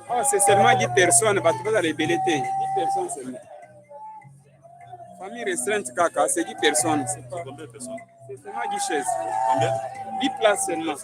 Oh, c'est seulement 10 personnes, parce que vous allez belleter. 10 personnes seulement. Famille restreinte, Kaka, c'est 10 personnes. C'est pas... Combien de personnes? C'est seulement 10 chaises. Combien? 10 places seulement.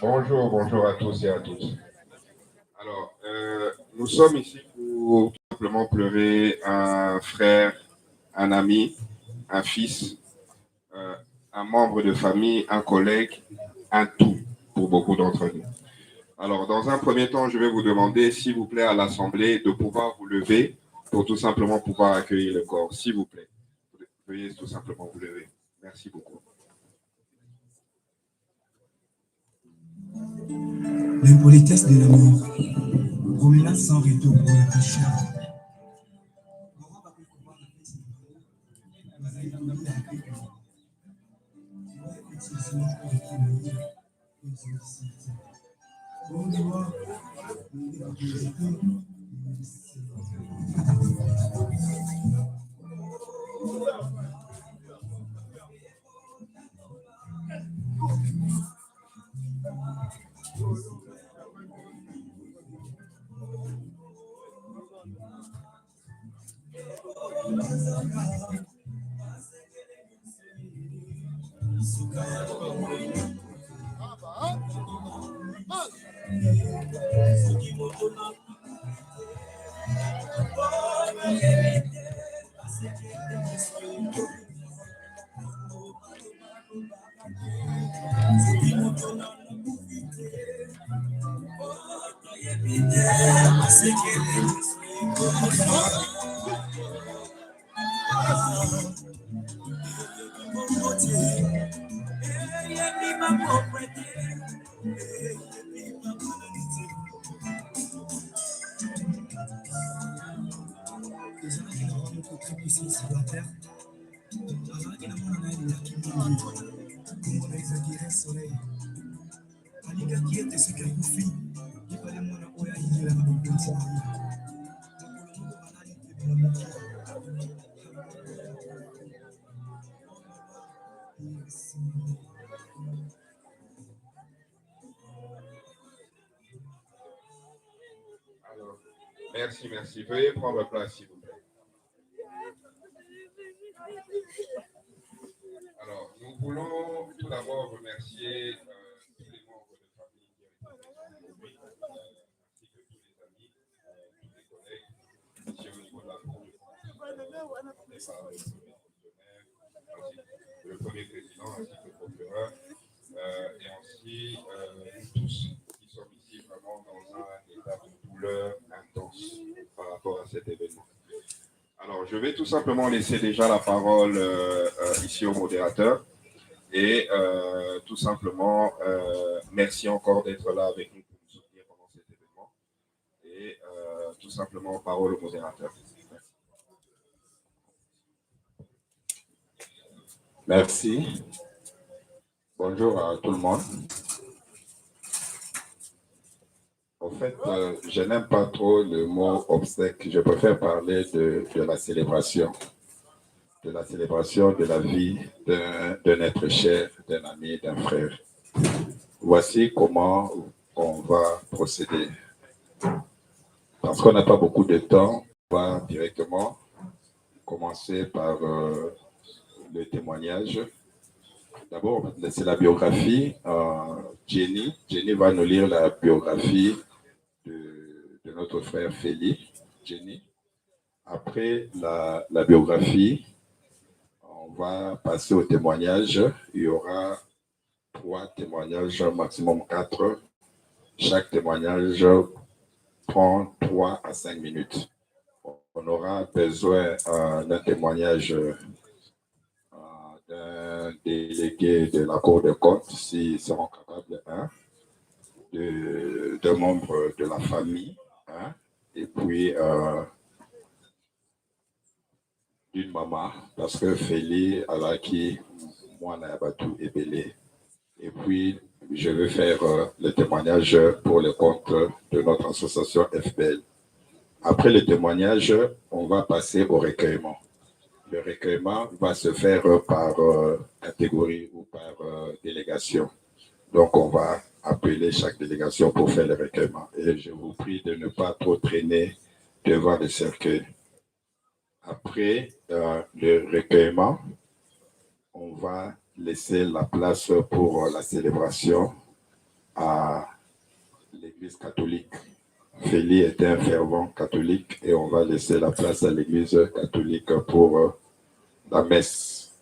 Bonjour, bonjour à tous et à toutes. Alors, nous sommes ici pour tout simplement pleurer un frère, un ami, un fils, un membre de famille, un collègue, un tout pour beaucoup d'entre nous. Alors, dans un premier temps, je vais vous demander, s'il vous plaît, à l'Assemblée, de pouvoir vous lever pour tout simplement pouvoir accueillir le corps. S'il vous plaît, veuillez tout simplement vous lever. Merci beaucoup. L'impolitesse de l'amour, promenade sans retour pour le pécheur. Alors, merci, merci. Veuillez prendre place, s'il vous plaît. Alors, nous voulons tout d'abord remercier tous les membres de famille qui ont été présents aujourd'hui, ainsi que tous les amis, tous les collègues, ici au niveau de la Cour de compte, le premier président ainsi que le procureur, et aussi nous tous qui sommes ici vraiment dans un état de douleur intense par rapport à cet événement. Alors, je vais tout simplement laisser déjà la parole ici au modérateur et tout simplement, merci encore d'être là avec nous pour nous soutenir pendant cet événement et tout simplement, parole au modérateur. Merci. Bonjour à tout le monde. En fait, je n'aime pas trop le mot obsèque. Je préfère parler de la célébration. De la célébration de la vie d'un être cher, d'un ami, d'un frère. Voici comment on va procéder. Parce qu'on n'a pas beaucoup de temps, on va directement commencer par le témoignage. D'abord, c'est la biographie. Jenny va nous lire la biographie de notre frère Félix. Jenny. Après la biographie, on va passer au témoignage. Il y aura 3 témoignages, maximum 4. Chaque témoignage prend 3 à 5 minutes. On aura besoin d'un témoignage d'un délégué de la Cour des comptes, s'ils seront capables, d'un membre de la famille, et puis d'une maman, parce que Feli Alaki, moi, Nayabatou et Belé. Et puis, je vais faire le témoignage pour le compte de notre association FBL. Après le témoignage, on va passer au recueillement. Le recueillement va se faire par catégorie ou par délégation. Donc, on va appeler chaque délégation pour faire le recueillement. Et je vous prie de ne pas trop traîner devant le cercueil. Après le recueillement, on va laisser la place pour la célébration à l'Église catholique. Feli était un fervent catholique et on va laisser la place à l'Église catholique pour la messe.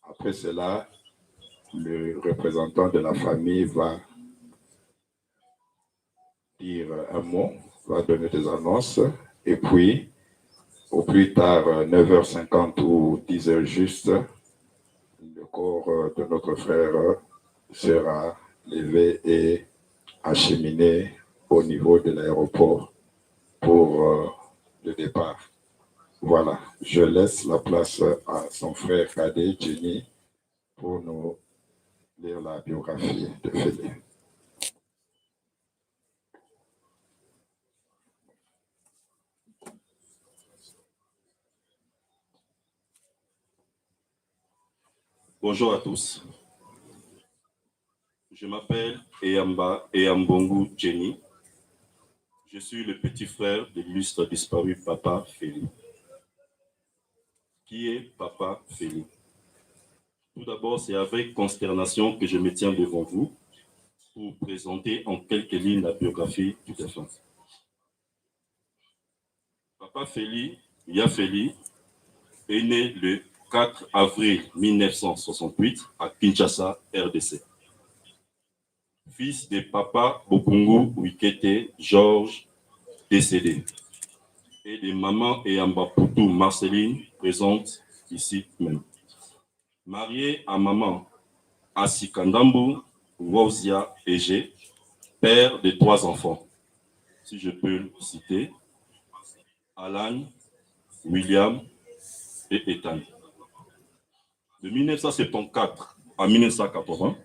Après cela, le représentant de la famille va dire un mot, va donner des annonces et puis, au plus tard, 9h50 ou 10h juste, le corps de notre frère sera levé et acheminé au niveau de l'aéroport pour le départ. Voilà, je laisse la place à son frère cadet, Jenny, pour nous lire la biographie de Feli. Bonjour à tous. Je m'appelle Eyambongu Jenny. Je suis le petit frère de l'illustre disparu Papa Feli. Qui est Papa Feli? Tout d'abord, c'est avec consternation que je me tiens devant vous pour présenter en quelques lignes la biographie du défunt. Papa Feli, Feli, est né le 4 avril 1968 à Kinshasa, RDC. Fils de Papa Bokungu Wikete Georges, décédé, et de Maman Eyamba Poutou Marceline, présente ici même. Marié à Maman Asikandambu Wozia Ege, père de 3 enfants, si je peux le citer, Alan, William et Ethan. De 1974 à 1980,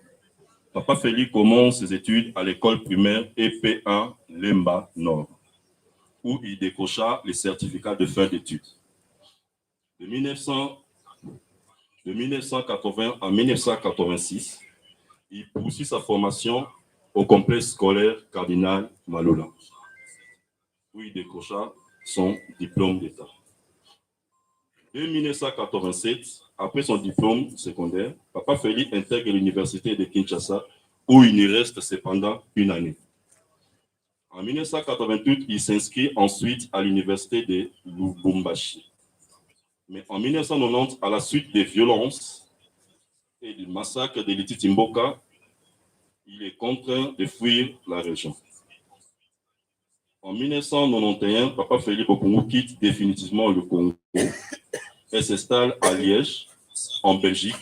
Papa Feli commence ses études à l'école primaire EP1 Lemba Nord, où il décrocha les certificats de fin d'études. De 1980 à 1986, il poursuit sa formation au complexe scolaire Cardinal Malola, où il décrocha son diplôme d'État. En 1987, après son diplôme secondaire, Papa Feli intègre l'université de Kinshasa, où il y reste cependant 1 année. En 1988, il s'inscrit ensuite à l'université de Lubumbashi. Mais en 1990, à la suite des violences et du massacre de Lititimboka, il est contraint de fuir la région. En 1991, Papa Feli Bokungu quitte définitivement le Congo et s'installe à Liège, en Belgique,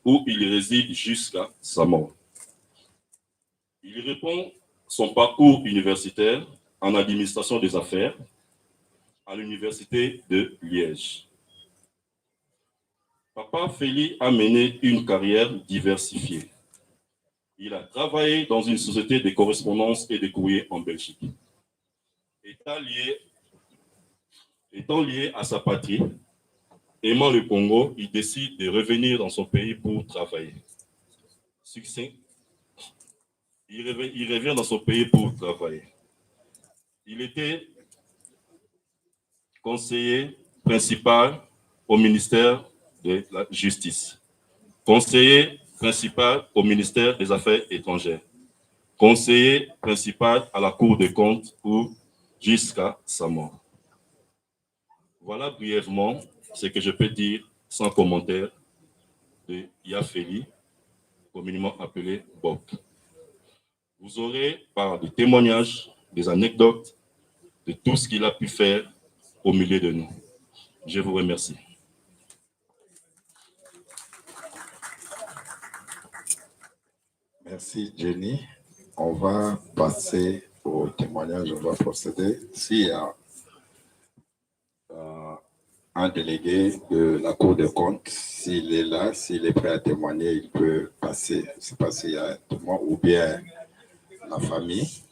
où il réside jusqu'à sa mort. Il répond son parcours universitaire en administration des affaires à l'université de Liège. Papa Feli a mené une carrière diversifiée. Il a travaillé dans une société de correspondance et de courrier en Belgique. Étant lié à sa patrie, aimant le Congo, il décide de revenir dans son pays pour travailler. Succès. Il revient dans son pays pour travailler. Il était conseiller principal au ministère de la Justice, conseiller principal au ministère des Affaires étrangères, conseiller principal à la Cour des comptes où jusqu'à sa mort. Voilà brièvement ce que je peux dire sans commentaire de Yafeli, communément appelé Bob. Vous aurez par des témoignages, des anecdotes, de tout ce qu'il a pu faire au milieu de nous. Je vous remercie. Merci, Jenny. On va passer au témoignage, on va procéder. S'il y a un délégué de la Cour des comptes, s'il est là, s'il est prêt à témoigner, il peut passer. Je ne sais pas s'il y a un témoin ou bien la famille.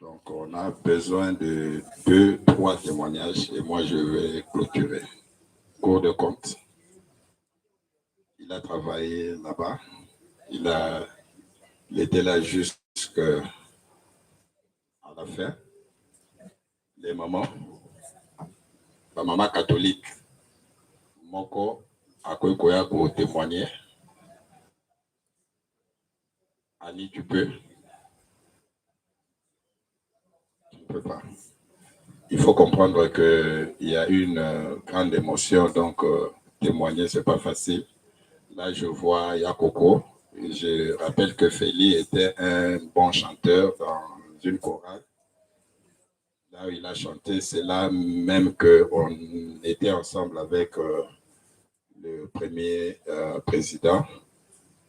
Donc, on a besoin de 2-3 témoignages et moi, je vais clôturer. Cour des comptes. Il a travaillé là-bas. Il était là jusqu'à la fin. Les mamans, la maman catholique, Moko, Akoykoya pour témoigner. Annie, tu peux? Tu ne peux pas. Il faut comprendre qu'il y a une grande émotion, donc témoigner, ce n'est pas facile. Là, je vois Yakoko. Je rappelle que Feli était un bon chanteur dans une chorale. Là où il a chanté, c'est là même qu'on était ensemble avec le premier président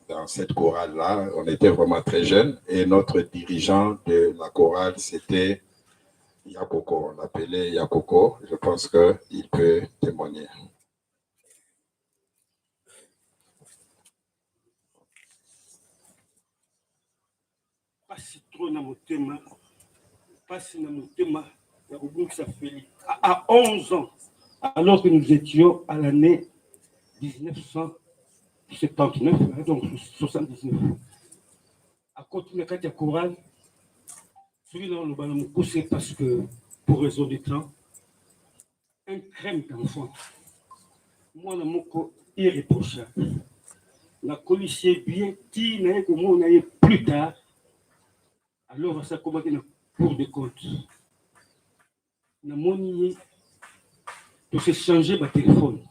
dans cette chorale-là. On était vraiment très jeunes et notre dirigeant de la chorale, c'était Yakoko. On l'appelait Yakoko. Je pense qu'il peut témoigner. Pasi trop na motema, pasi na motema, ya kobungisa Feli. À 11 ans, alors que nous étions à l'année 1979, donc 79, à continuer à la chorale, celui-là, on va nous pousser parce que, pour raison de temps, un crème d'enfant, moi, je suis irréprochable. La policier bien qui n'a que moi, on a eu plus tard. Alors, ça commence dans la Cour des comptes. Na moni, de se changer ma téléphone.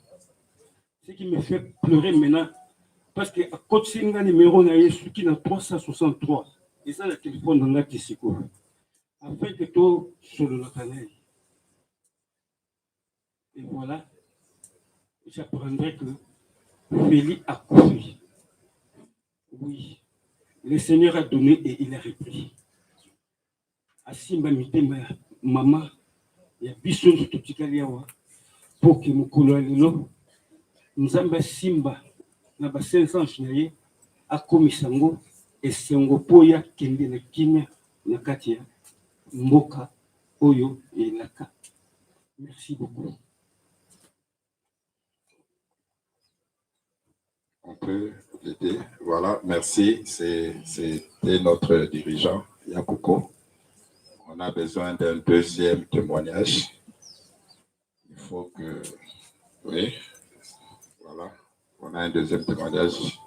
Ce qui me fait pleurer maintenant, parce que à côté de numéro, on a eu ce qui est 363. Et ça, le téléphone dans la Tessico. Afin que tout sur le canal. Et voilà, j'apprendrai que Feli a couru. Oui, le Seigneur a donné et il a repris. Asimba mitema maman ya biso tout tikaliawa pour que mukolo lelo nzamba simba na ba 500 naye akomisa ngo esengo poya kende na kimia na kati ya mboka oyo elaka. Merci beaucoup. On peut l'aider. Voilà, merci. C'était notre dirigeant, Yakoko. On a besoin d'un deuxième témoignage. Il faut que... Oui, voilà. On a un deuxième témoignage.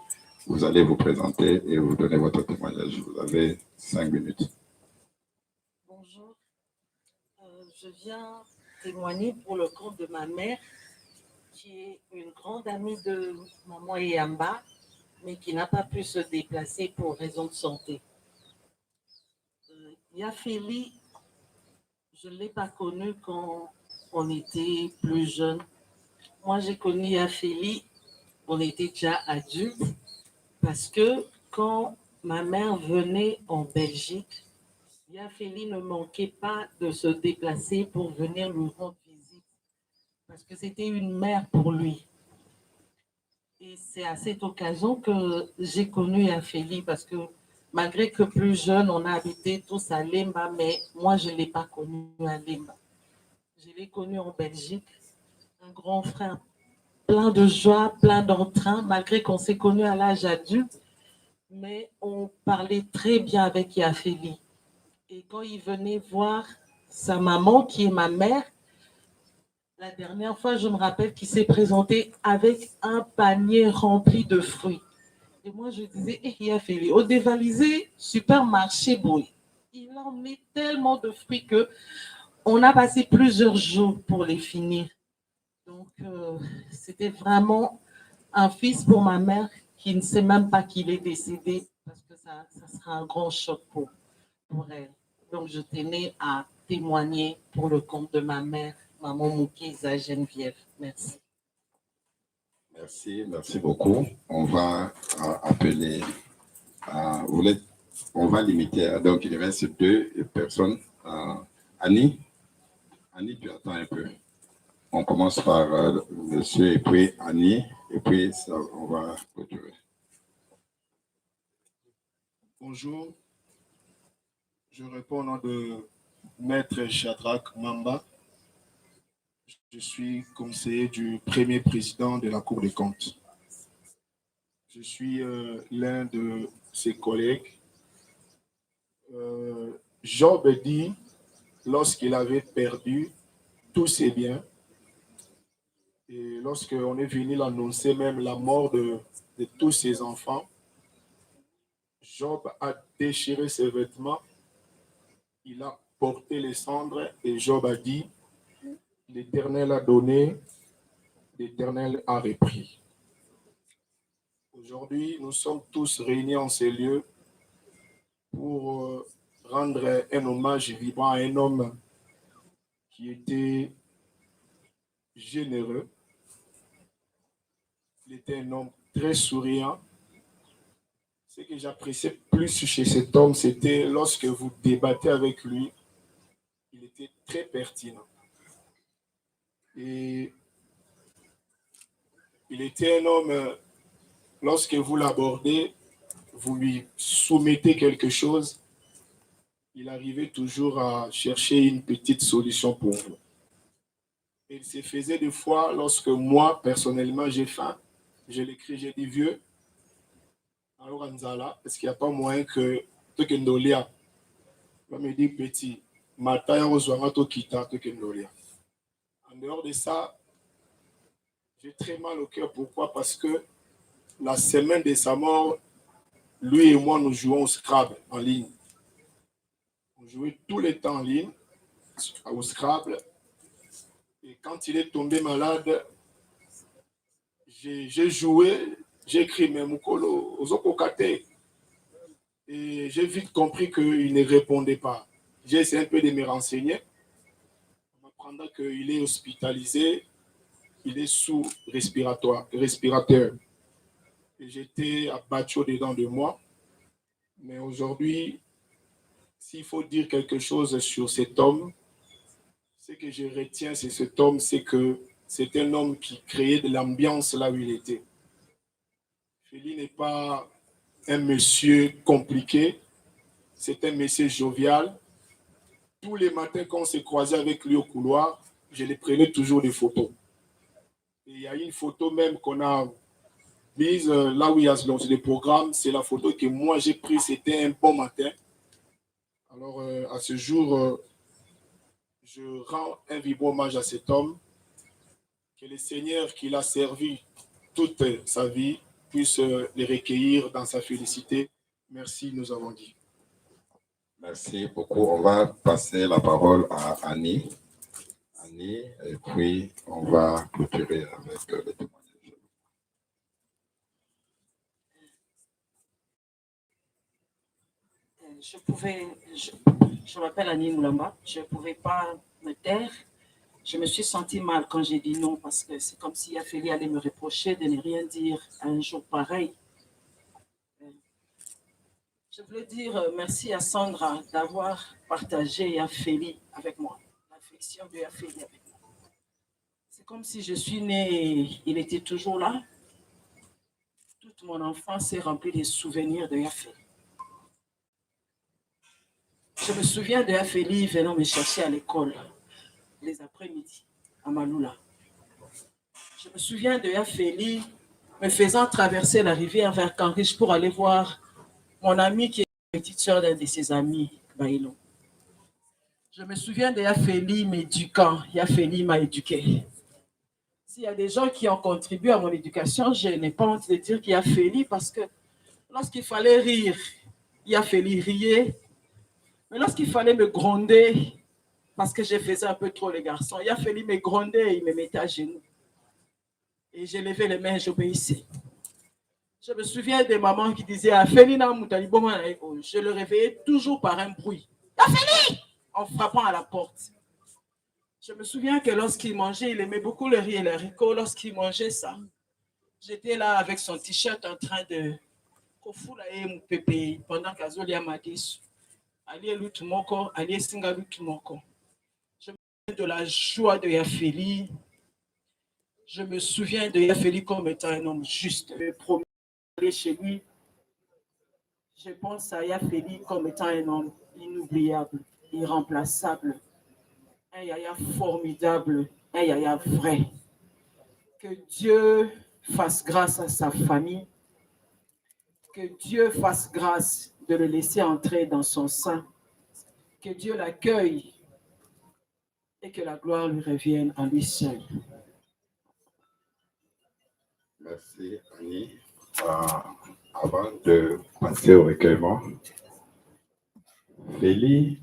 Vous allez vous présenter et vous donner votre témoignage. Vous avez 5 minutes. Bonjour. Je viens témoigner pour le compte de ma mère, qui est une grande amie de maman Eyamba, mais qui n'a pas pu se déplacer pour raison de santé. Yafeli, je ne l'ai pas connu quand on était plus jeune. Moi, j'ai connu Yafeli, on était déjà adultes, parce que quand ma mère venait en Belgique, Yafeli ne manquait pas de se déplacer pour venir lui rendre visite, parce que c'était une mère pour lui. Et c'est à cette occasion que j'ai connu Yafeli, parce que malgré que plus jeune, on a habité tous à Lemba, mais moi, je ne l'ai pas connu à Lemba. Je l'ai connu en Belgique, un grand frère plein de joie, plein d'entrain, malgré qu'on s'est connu à l'âge adulte, mais on parlait très bien avec Yafeli. Et quand il venait voir sa maman, qui est ma mère, la dernière fois, je me rappelle qu'il s'est présenté avec un panier rempli de fruits. Et moi, je disais, Yafeli, au dévalisé, supermarché, boy. il en met tellement de fruits que on a passé plusieurs jours pour les finir. Donc, c'était vraiment un fils pour ma mère qui ne sait même pas qu'il est décédé parce que ça sera un grand choc pour elle. Donc, je tenais à témoigner pour le compte de ma mère, maman Moukeza Geneviève. Merci. Merci beaucoup. On va appeler, on va limiter, donc il reste 2 personnes. Annie, tu attends un peu. On commence par monsieur et puis Annie, et puis ça, on va clôturer. Bonjour, je réponds au nom de Maître Shadrach Mamba. Je suis conseiller du premier président de la Cour des comptes. Je suis l'un de ses collègues. Job dit, lorsqu'il avait perdu tous ses biens, et lorsqu'on est venu l'annoncer même la mort de tous ses enfants, Job a déchiré ses vêtements, il a porté les cendres et Job a dit, l'Éternel a donné, l'Éternel a repris. Aujourd'hui, nous sommes tous réunis en ces lieux pour rendre un hommage vibrant à un homme qui était généreux. Il était un homme très souriant. Ce que j'appréciais plus chez cet homme, c'était lorsque vous débattez avec lui, il était très pertinent. Et il était un homme, lorsque vous l'abordez, vous lui soumettez quelque chose, il arrivait toujours à chercher une petite solution pour vous. Et il se faisait des fois, lorsque moi, personnellement, j'ai faim, je l'écris, j'ai dit, vieux, alors Anzala, est-ce qu'il n'y a pas moyen que Tokendolia va me dire, petit, Mataya Ozwangato Kita Tokendolia. En dehors de ça, j'ai très mal au cœur. Pourquoi? Parce que la semaine de sa mort, lui et moi, nous jouons au Scrabble en ligne. On jouait tout le temps en ligne, au Scrabble. Et quand il est tombé malade, j'ai joué, j'ai écrit Memukolo, Ozokokate. Et j'ai vite compris qu'il ne répondait pas. J'ai essayé un peu de me renseigner. En m'apprenant qu'il est hospitalisé, il est sous respirateur. Et j'étais abattu au-dedans de moi. Mais aujourd'hui, s'il faut dire quelque chose sur cet homme, ce que je retiens, c'est cet homme, c'est que c'est un homme qui créait de l'ambiance là où il était. Félix n'est pas un monsieur compliqué, c'est un monsieur jovial. Tous les matins, quand on s'est croisé avec lui au couloir, je les prenais toujours des photos. Et il y a une photo même qu'on a mise là où il y a le programme, c'est la photo que moi j'ai prise, c'était un bon matin. Alors à ce jour, je rends un vibrant hommage à cet homme, que le Seigneur qui l'a servi toute sa vie puisse les recueillir dans sa félicité. Merci, nous avons dit. Merci beaucoup. On va passer la parole à Annie. Annie, et puis on va clôturer avec le témoignage. Je m'appelle Annie Moulamba, je ne pouvais pas me taire. Je me suis sentie mal quand j'ai dit non, parce que c'est comme si Yafeli allait me reprocher de ne rien dire un jour pareil. Je voulais dire merci à Sandra d'avoir partagé Yafeli avec moi, l'affection de Yafeli avec moi. C'est comme si je suis née, il était toujours là. Toute mon enfance est remplie de souvenirs de Yafeli. Je me souviens de Yafeli venant me chercher à l'école les après-midi à Maloula. Je me souviens de Yafeli me faisant traverser la rivière vers Canriche pour aller voir mon amie qui est la petite soeur d'un de ses amis, Baïlo. Je me souviens de Yafeli m'éduquant. Yafeli m'a éduqué. S'il y a des gens qui ont contribué à mon éducation, je n'ai pas honte de dire qu'il y a Yafeli parce que lorsqu'il fallait rire, Yafeli riait. Mais lorsqu'il fallait me gronder, parce que je faisais un peu trop les garçons, il a fallu me gronder et il me mettait à genoux. Et j'ai levé les mains et j'obéissais. Je me souviens des mamans qui disaient « Félina Moutalibo », je le réveillais toujours par un bruit. « Félix !» en frappant à la porte. Je me souviens que lorsqu'il mangeait, il aimait beaucoup le riz et les haricots. Lorsqu'il mangeait ça, j'étais là avec son t-shirt en train de kofulaye mon pépé pendant qu'Azoli a madis. Alié Lutumoko, Alié Singa Lutumoko. Je me souviens de la joie de Yafeli. Je me souviens de Yafeli comme étant un homme juste. Le premier aller chez lui, je pense à Yafeli comme étant un homme inoubliable, irremplaçable, un Yaya formidable, un Yaya vrai. Que Dieu fasse grâce à sa famille, que Dieu fasse grâce de le laisser entrer dans son sein, que Dieu l'accueille et que la gloire lui revienne à lui seul. Merci, Annie. Avant de passer au recueillement, Félix,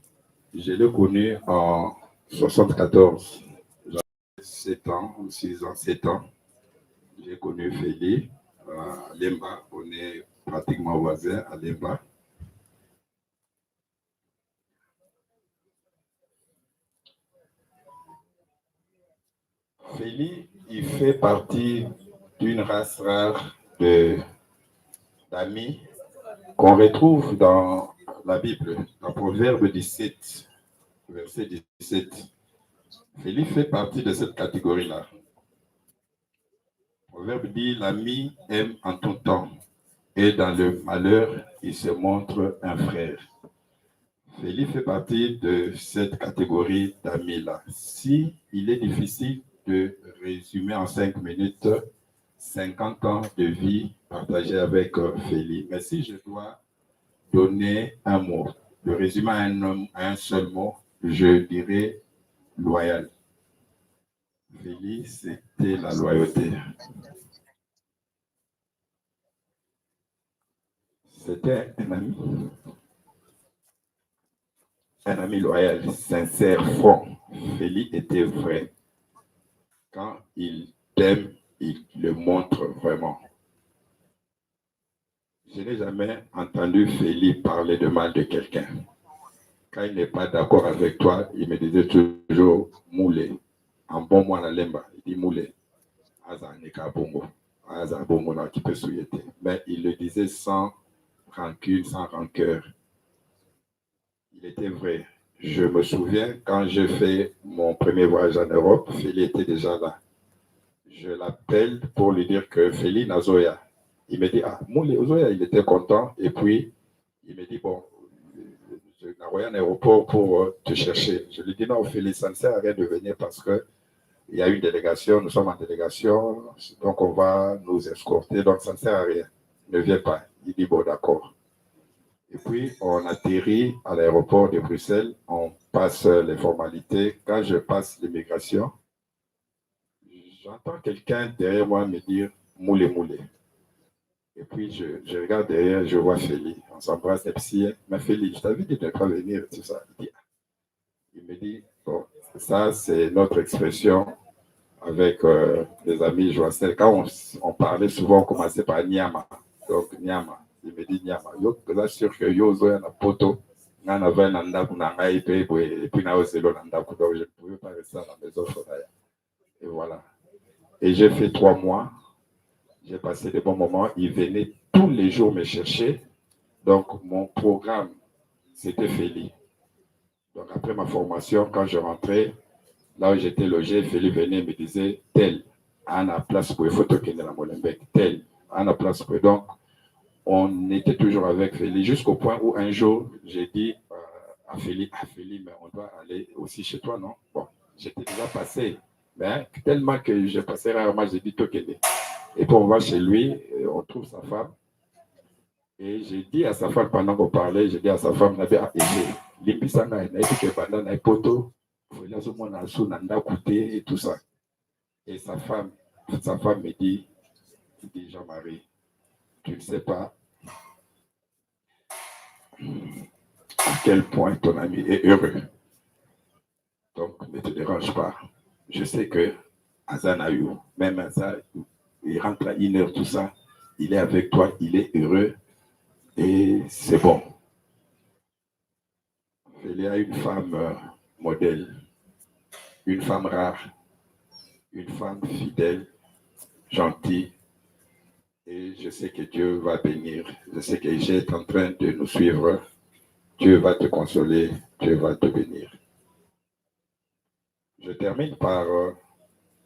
je l'ai connu en 1974. J'avais 7 ans, 6 ans, 7 ans. J'ai connu Félix à Lemba. On est pratiquement voisins à Lemba. Félix, il fait partie d'une race rare d'amis qu'on retrouve dans la Bible, dans Proverbe 17, verset 17. Félix fait partie de cette catégorie-là. Proverbe dit, l'ami aime en tout temps, et dans le malheur, il se montre un frère. Félix fait partie de cette catégorie d'amis-là. Si il est difficile de résumer en 5 minutes 50 ans de vie partagée avec Félix, mais si je dois donner un mot, de résumer un seul mot, je dirais loyal. Félix, c'était la loyauté. C'était un ami loyal, sincère, franc. Félix était vrai. Quand il t'aime, il le montre vraiment. Je n'ai jamais entendu Félix parler de mal de quelqu'un. Quand il n'est pas d'accord avec toi, il me disait toujours moulé. En bon mois la lemba, il dit moulé. Mais il le disait sans rancune, sans rancœur. Il était vrai. Je me souviens quand j'ai fait mon premier voyage en Europe, Félix était déjà là. Je l'appelle pour lui dire que Félix Nazoya. Il me dit, ah, Moulé Ozoya, il était content. Et puis, il me dit, bon, je n'ai envoyé un aéroport pour te chercher. Je lui dis, non, Félix, ça ne sert à rien de venir parce qu'il y a une délégation, nous sommes en délégation, donc on va nous escorter, donc ça ne sert à rien. Ne viens pas. Il dit, bon, d'accord. Et puis, on atterrit à l'aéroport de Bruxelles, on passe les formalités. Quand je passe l'immigration, j'entends quelqu'un derrière moi me dire « Moulé, moulé ». Et puis, je regarde derrière, je vois Félix. On s'embrasse, et puis, mais Félix, je t'avais dit de ne pas venir, tout ça. Il me dit, bon, ça, c'est notre expression avec des amis joignels. Quand on parlait souvent, on commençait par Nyama. Donc, Nyama. Il me dit Nyama. Yo, c'est sûr que yo zo na poto, na na va na ndaku na ngai pe et puis na oselo na ndaku. Donc, je ne pouvais pas rester à la maison. Et voilà. Et j'ai fait 3 mois. J'ai passé de bons moments. Il venait tous les jours me chercher. Donc, mon programme, c'était Félix. Donc, après ma formation, quand je rentrais, là où j'étais logé, Félix venait et me disait, tel, à la place pour les photos qui est dans la Molenbeek, tel, à la place pour. Donc, on était toujours avec Félix, jusqu'au point où un jour, j'ai dit à Félix, mais on doit aller aussi chez toi, non? Bon, j'étais déjà passé, mais tellement que je passais rarement, j'ai dit Tokende. Et puis on va chez lui, on trouve sa femme. Et j'ai dit à sa femme, pendant qu'on parlait, j'ai dit à sa femme, et tout ça. Et sa femme me dit, Jean-Marie, tu ne sais pas. Ok. quel point ton ami est heureux. Donc, ne te dérange pas. Je sais que Azan a eu, même Azan, il rentre à 1h, tout ça, il est avec toi, il est heureux et c'est bon. Il y a une femme modèle, une femme rare, une femme fidèle, gentille. Et je sais que Dieu va bénir. Je sais que Dieu est en train de nous suivre. Dieu va te consoler. Dieu va te bénir. Je termine par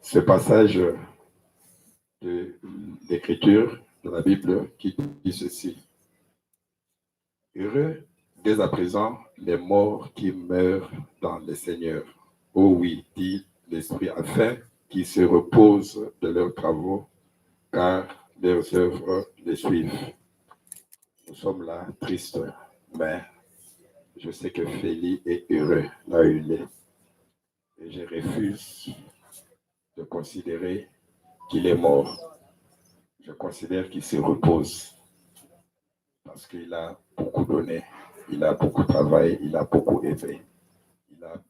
ce passage de l'Écriture de la Bible qui dit ceci. Heureux dès à présent les morts qui meurent dans le Seigneur. Oh oui, dit l'Esprit, afin qu'ils se reposent de leurs travaux, car leurs œuvres les suivent. Nous sommes là, tristes, mais je sais que Félix est heureux là où il est. Et je refuse de considérer qu'il est mort. Je considère qu'il se repose parce qu'il a beaucoup donné, il a beaucoup travaillé, il a beaucoup aimé. Il a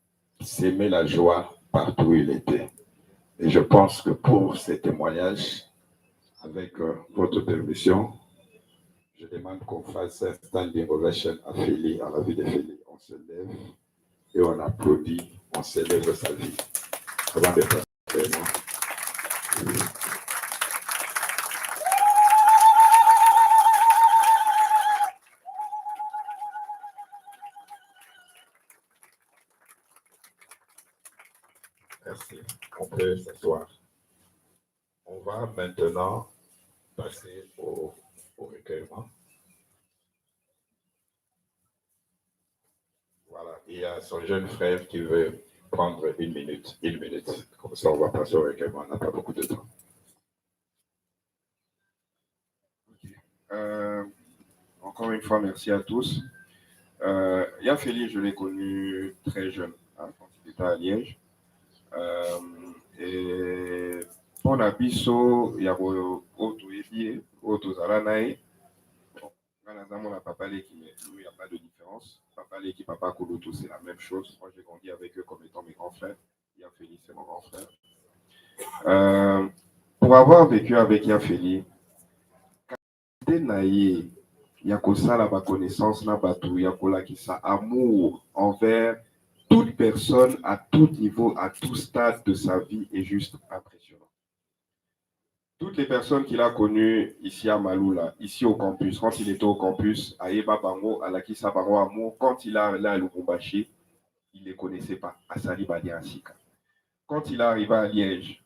sémé la joie partout où il était. Et je pense que pour ces témoignages, avec votre permission, je demande qu'on fasse un standing ovation à Félix, à la vie de Félix. On se lève et on applaudit, on célèbre sa vie. Avant de faire vraiment. Merci. On peut s'asseoir. On va maintenant passer au recueillement. Voilà. Il y a son jeune frère qui veut prendre une minute. Comme ça, on va passer au recueillement. On n'a pas beaucoup de temps. Okay. Encore une fois, merci à tous. Yafeli, je l'ai connu très jeune, hein, quand il était à Liège. Et pour la biso, il y a Otozalanae. Mon papa qui il n'y a pas de différence. Papa qui papa Kouloutou, c'est la même chose. Moi, j'ai grandi avec eux comme étant mes grands frères. Yafeli, c'est mon grand frère. Pour avoir vécu avec Yafeli, il y a que ça, la connaissance, il y a amour envers toute personne à tout niveau, à tout stade de sa vie est juste impressionnant. Toutes les personnes qu'il a connues ici à Maloula, ici au campus, quand il était au campus, à Eba Bango, à Lakisa Bango Amour, quand il est allé à Lubumbashi, il ne les connaissait pas, à Sali Badia Asika. Quand il est arrivé à Liège,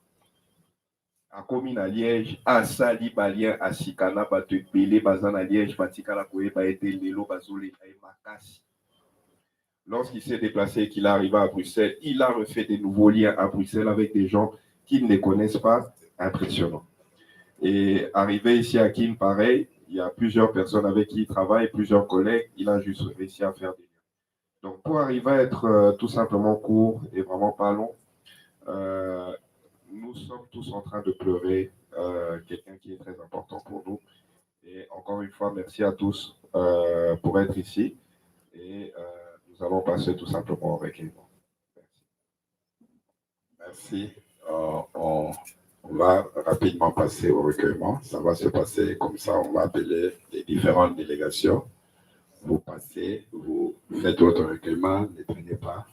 à commune à Liège, à Sali Balia Asika, na batu belé bazan à Liège, batika la koe ba ete lelo bazole ay makasi. Lorsqu'il s'est déplacé et qu'il est arrivé à Bruxelles, il a refait des nouveaux liens à Bruxelles avec des gens qu'il ne connaissent pas, impressionnant. Et arrivé ici à Kim, pareil, il y a plusieurs personnes avec qui il travaille, plusieurs collègues, il a juste réussi à faire des liens. Donc pour arriver à être tout simplement court et vraiment pas long, nous sommes tous en train de pleurer quelqu'un qui est très important pour nous. Et encore une fois, merci à tous pour être ici. Et nous allons passer tout simplement au recueillement. Merci. On va rapidement passer au recueillement. Ça va se passer comme ça. On va appeler les différentes délégations. Vous passez, vous faites votre recueillement, ne traînez pas.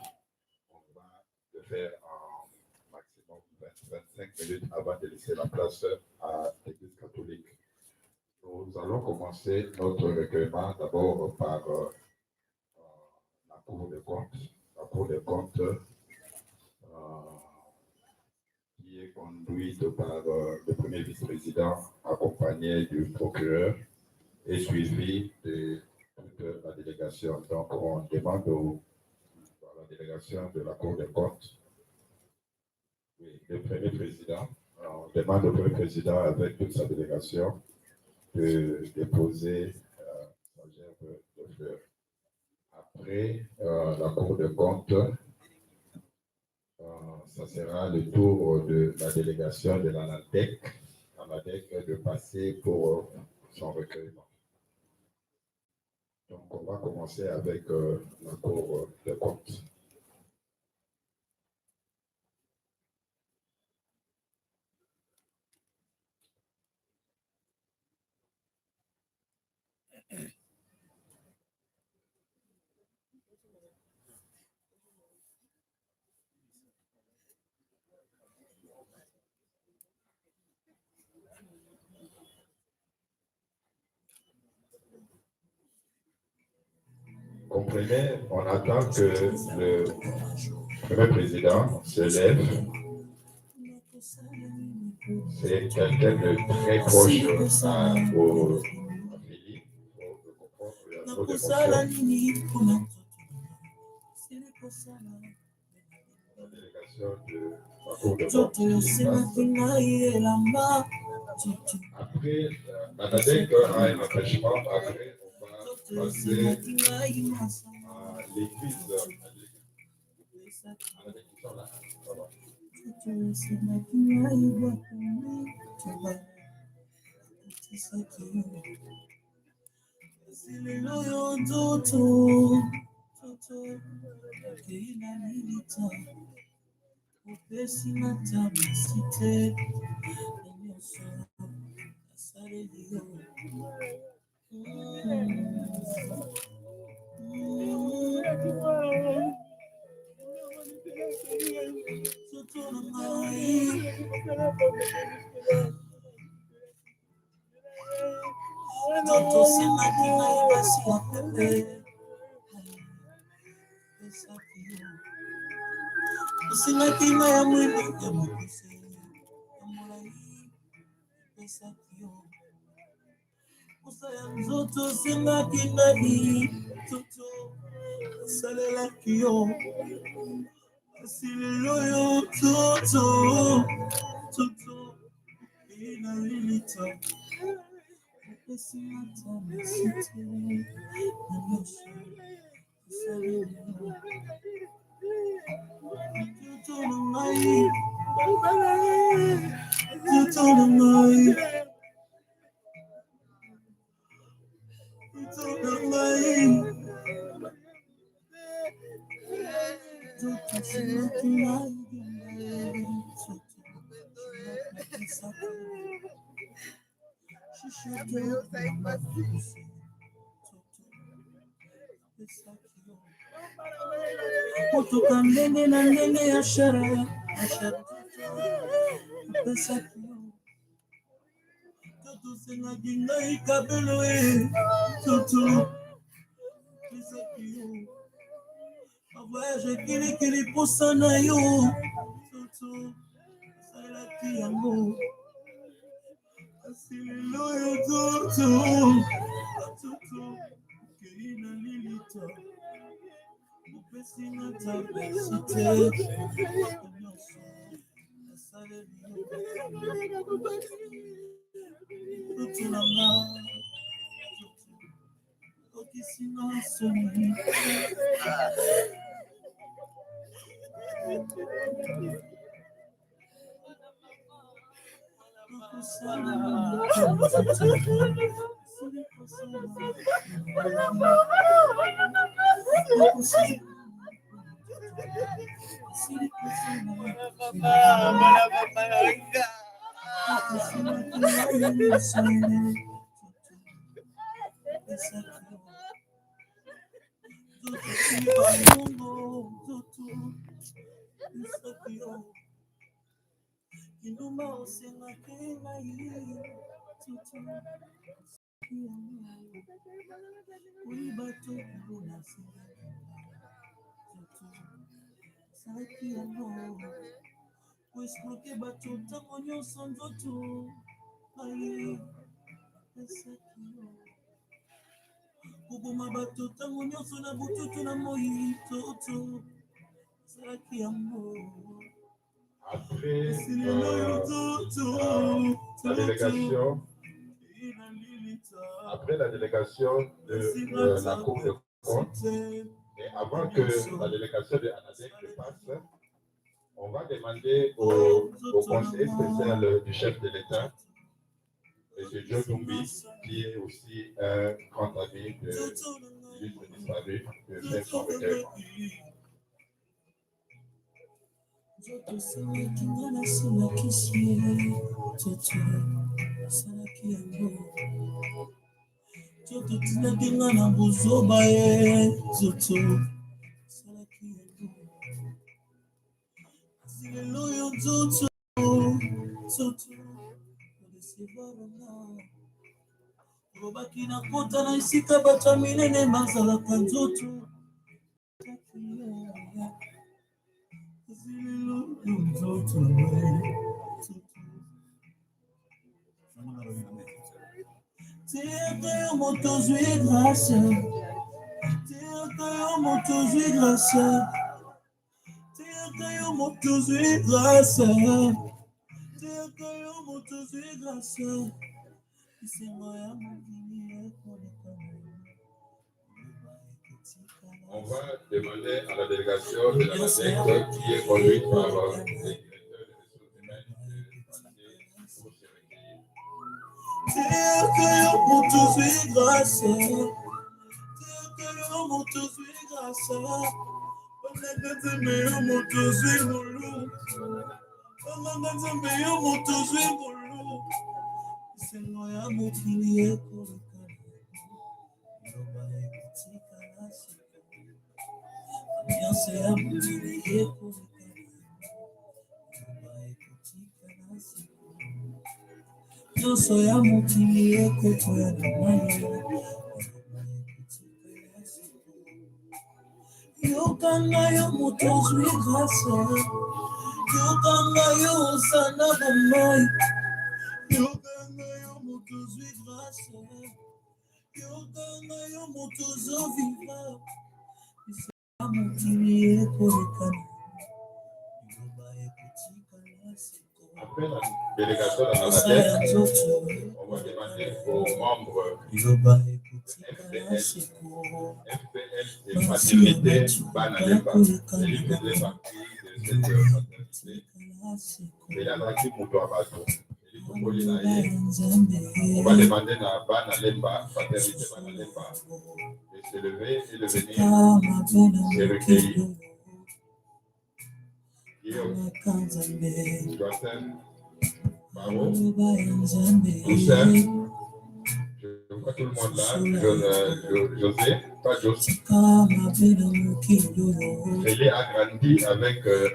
On va le faire en maximum 25 minutes avant de laisser la place à l'Église catholique. Nous allons commencer notre recueillement d'abord par la Cour des comptes. La Cour des comptes qui est conduite par le premier vice-président accompagné du procureur et suivi de toute la délégation. Donc, on demande à la délégation de la Cour des comptes, oui, le premier président, on demande au premier président avec toute sa délégation de déposer sa gerbe de fleurs. Après la Cour des comptes, ça sera le tour de la délégation de l'ANADEC de passer pour son recueillement. Donc, on va commencer avec la Cour des comptes. Comprenez, on attend que le premier président se lève. C'est quelqu'un de très proche au Philippe, pour la délégation de la Cour de compte. Après, l'ANADEC a un empêchement. Après, on va passer à l'église. Après la délégation, après la délégation de la Cour des comptes, et avant que la délégation de ANADEC passe, on va demander au conseiller spécial du chef de l'État, M. Joe Dumbi, qui est aussi un grand ami juste disparu de faire son recueil. Bakina kota na isika bato minene mazalaka nzoto Teka yo moto zwi grâce Teka yo moto zwi grâce Teka yo moto zwi grâce Teka yo moto zwi grâce On va demander à la délégation de la NADEC qui est conduite par le directeur des ressources humaines de passer pour se recueillir. Teka yo moto zwi grâce Teka yo moto zwi grâce Bananganzambe yo moto zwi ngulu Bananganzambe yo moto zwi ngulu Sengo ya mokili ekolekana Loba ekotika na sika Ambiance ya mokili ekolekana Loba ekotika na sika Nyonso ya mokili ekotoya na mai Loba ekotika na sika Yokanga yo moto zwi grâce Yokanga yo osana bomoi Yokanga yo moto zwi grâce Yokanga yo moto zo viva Isa mokili ekolekana Loba ekotika na siko Après la délégation de la NADEC, on va demander aux membres Loba ekotika na siko FPL et Fraternité Banalemba, celui qui faisait partie de cette fraternité. Et là, qui moto à bateau. On va demander à Banalemba, Fraternité Banalemba, de se lever et de venir se recueillir. Guillaume, Jocelyn, Baro, Toussaint, je vois tout le monde là, José, pas José. Elle a grandi avec eux.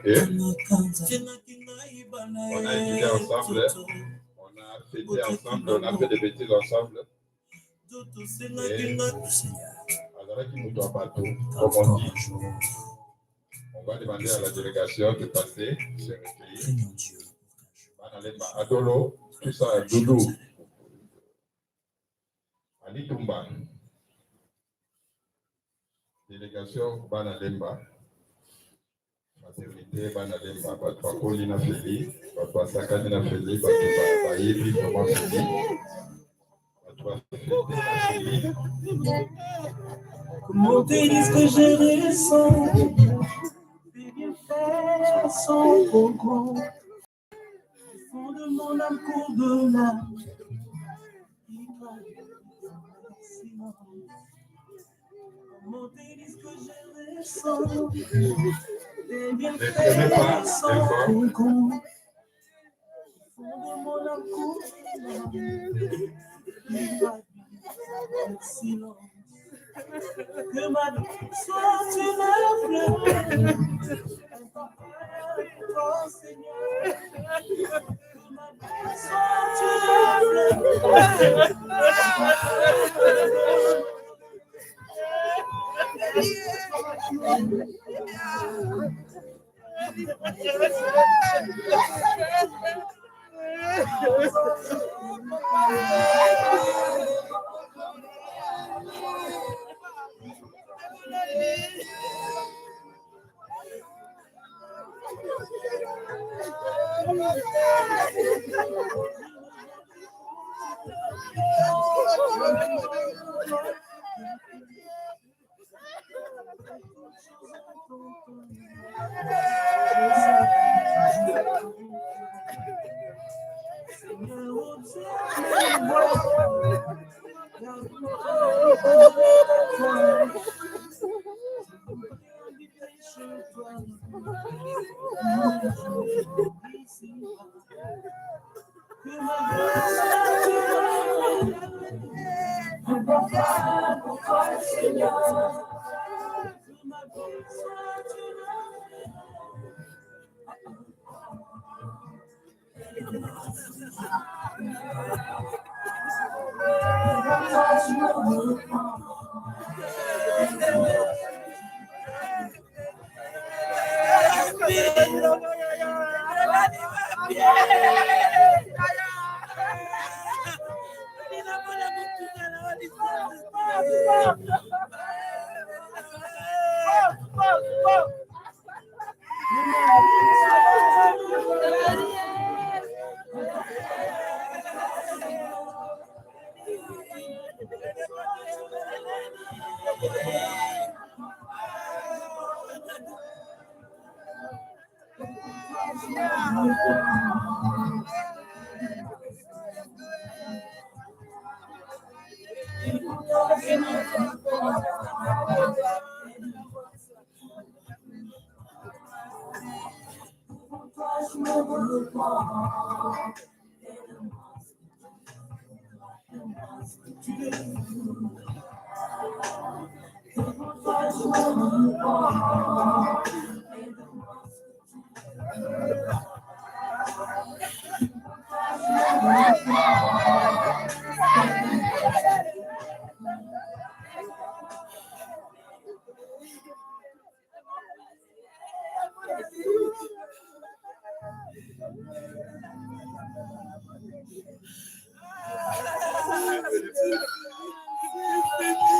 On a étudié ensemble, on a fêté ensemble, on a fait des bêtises ensemble. Et alors qu'il nous doit pas tout, comme on dit, on va demander à la délégation de passer, se recueillir. Adolo, tout ça, Doudou, Ali Toumba, délégation Banalemba, fraternité Banalemba, Batwa Kolina Feli, Batwa Sakanina Feli, Batwa Bayebi Thomas Feli, Batwa Feli. Comment te dire que je ressens des bienfaits sans trop au fond de mon âme court de larmes. Comment te dire que je ressens des bienfaits sans trop au fond de mon âme court de larmes. Silence. Que ma vie soit une fleur, oh Seigneur, que ma vie soit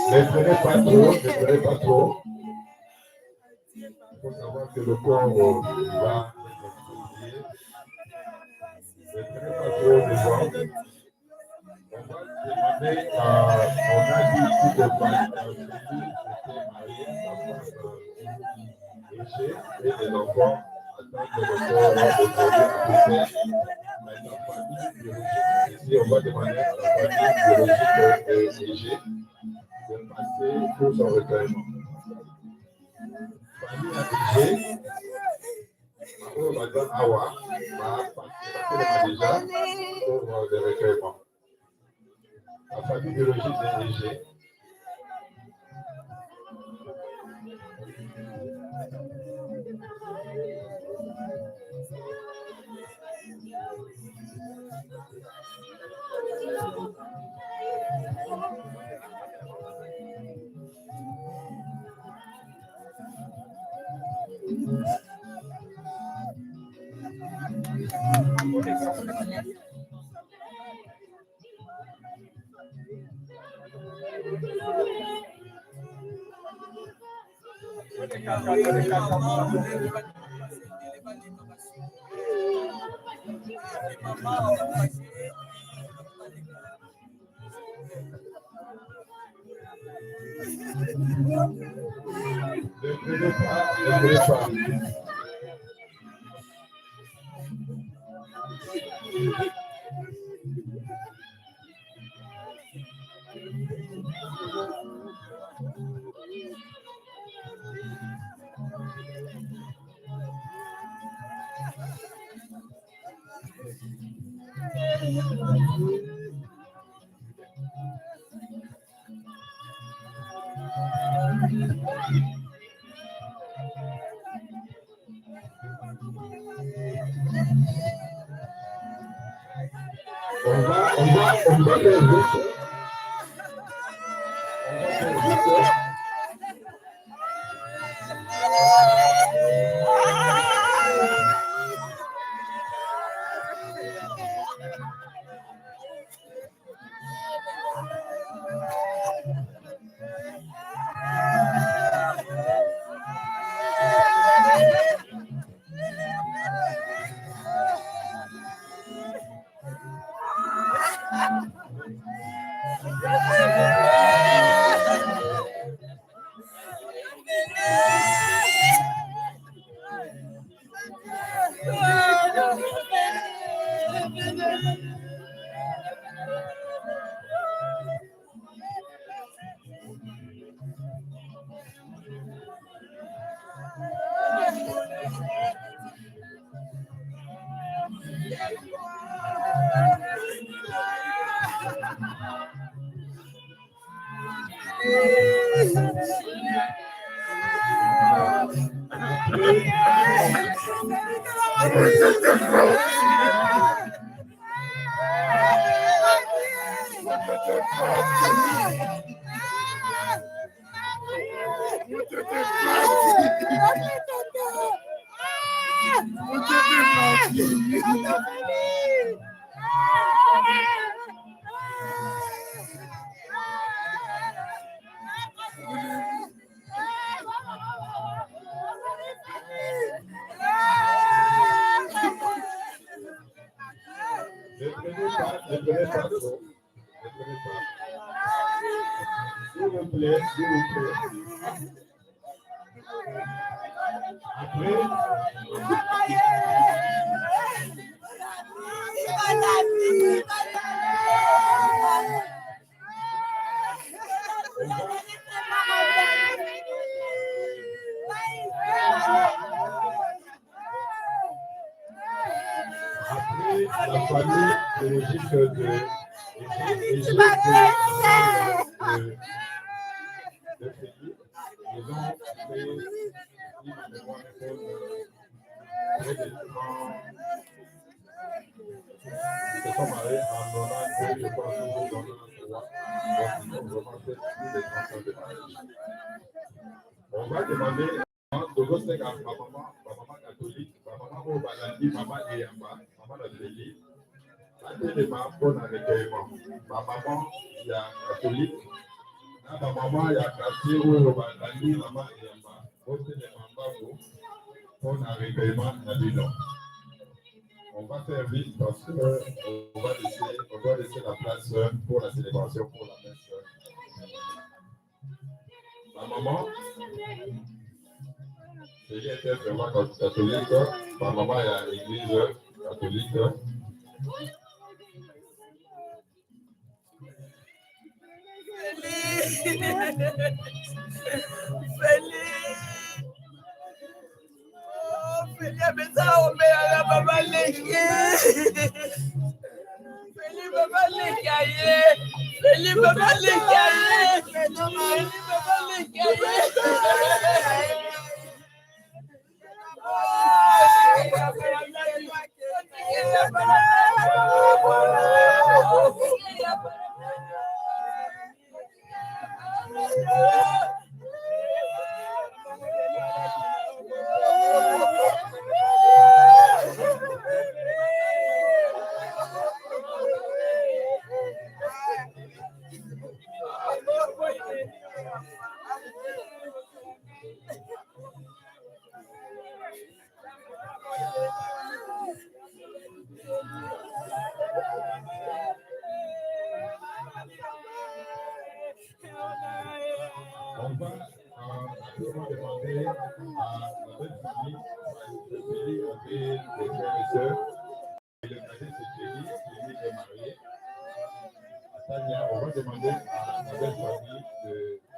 Ne prenez pas trop, ne prenez pas trop. Il faut savoir que le corps va être ne prenez pas trop de gens. On va demander on a dit tout de famille, et les enfants attendent que le corps va ici, on va demander à la famille biologique de passer pour son recueillement. Famille Madame Awa va passer déjà pour le recueillement. La famille biologique de Léger. On va faire vite. Ne prenez pas trop. Ne prenez pas. S'il vous plaît, s'il vous plaît. Après, la famille biologique de Philippe, ils ont fait une mémoire ils se sont mariés en 92, je pense, ou 93. Donc, ils ont vraiment fait plus de 30 ans de mariage. On va demander à ma maman catholique, ma maman au Balandi, maman Eyamba, maman d'Adélie, l'élément pour un recueillement. Ma maman, il y a catholique. Ma maman, il y a quartier où au Balandi, maman Eyamba, pour un recueillement d'Adélie. On va faire vite parce qu'on doit laisser la place pour la célébration, pour la messe. Ma maman, elle était vraiment catholique. Ma maman est à l'église catholique. On va demander à la belle famille, des frères et sœurs. Et le cadet, c'est Kelly est marié. Tania, on va demander à la belle famille de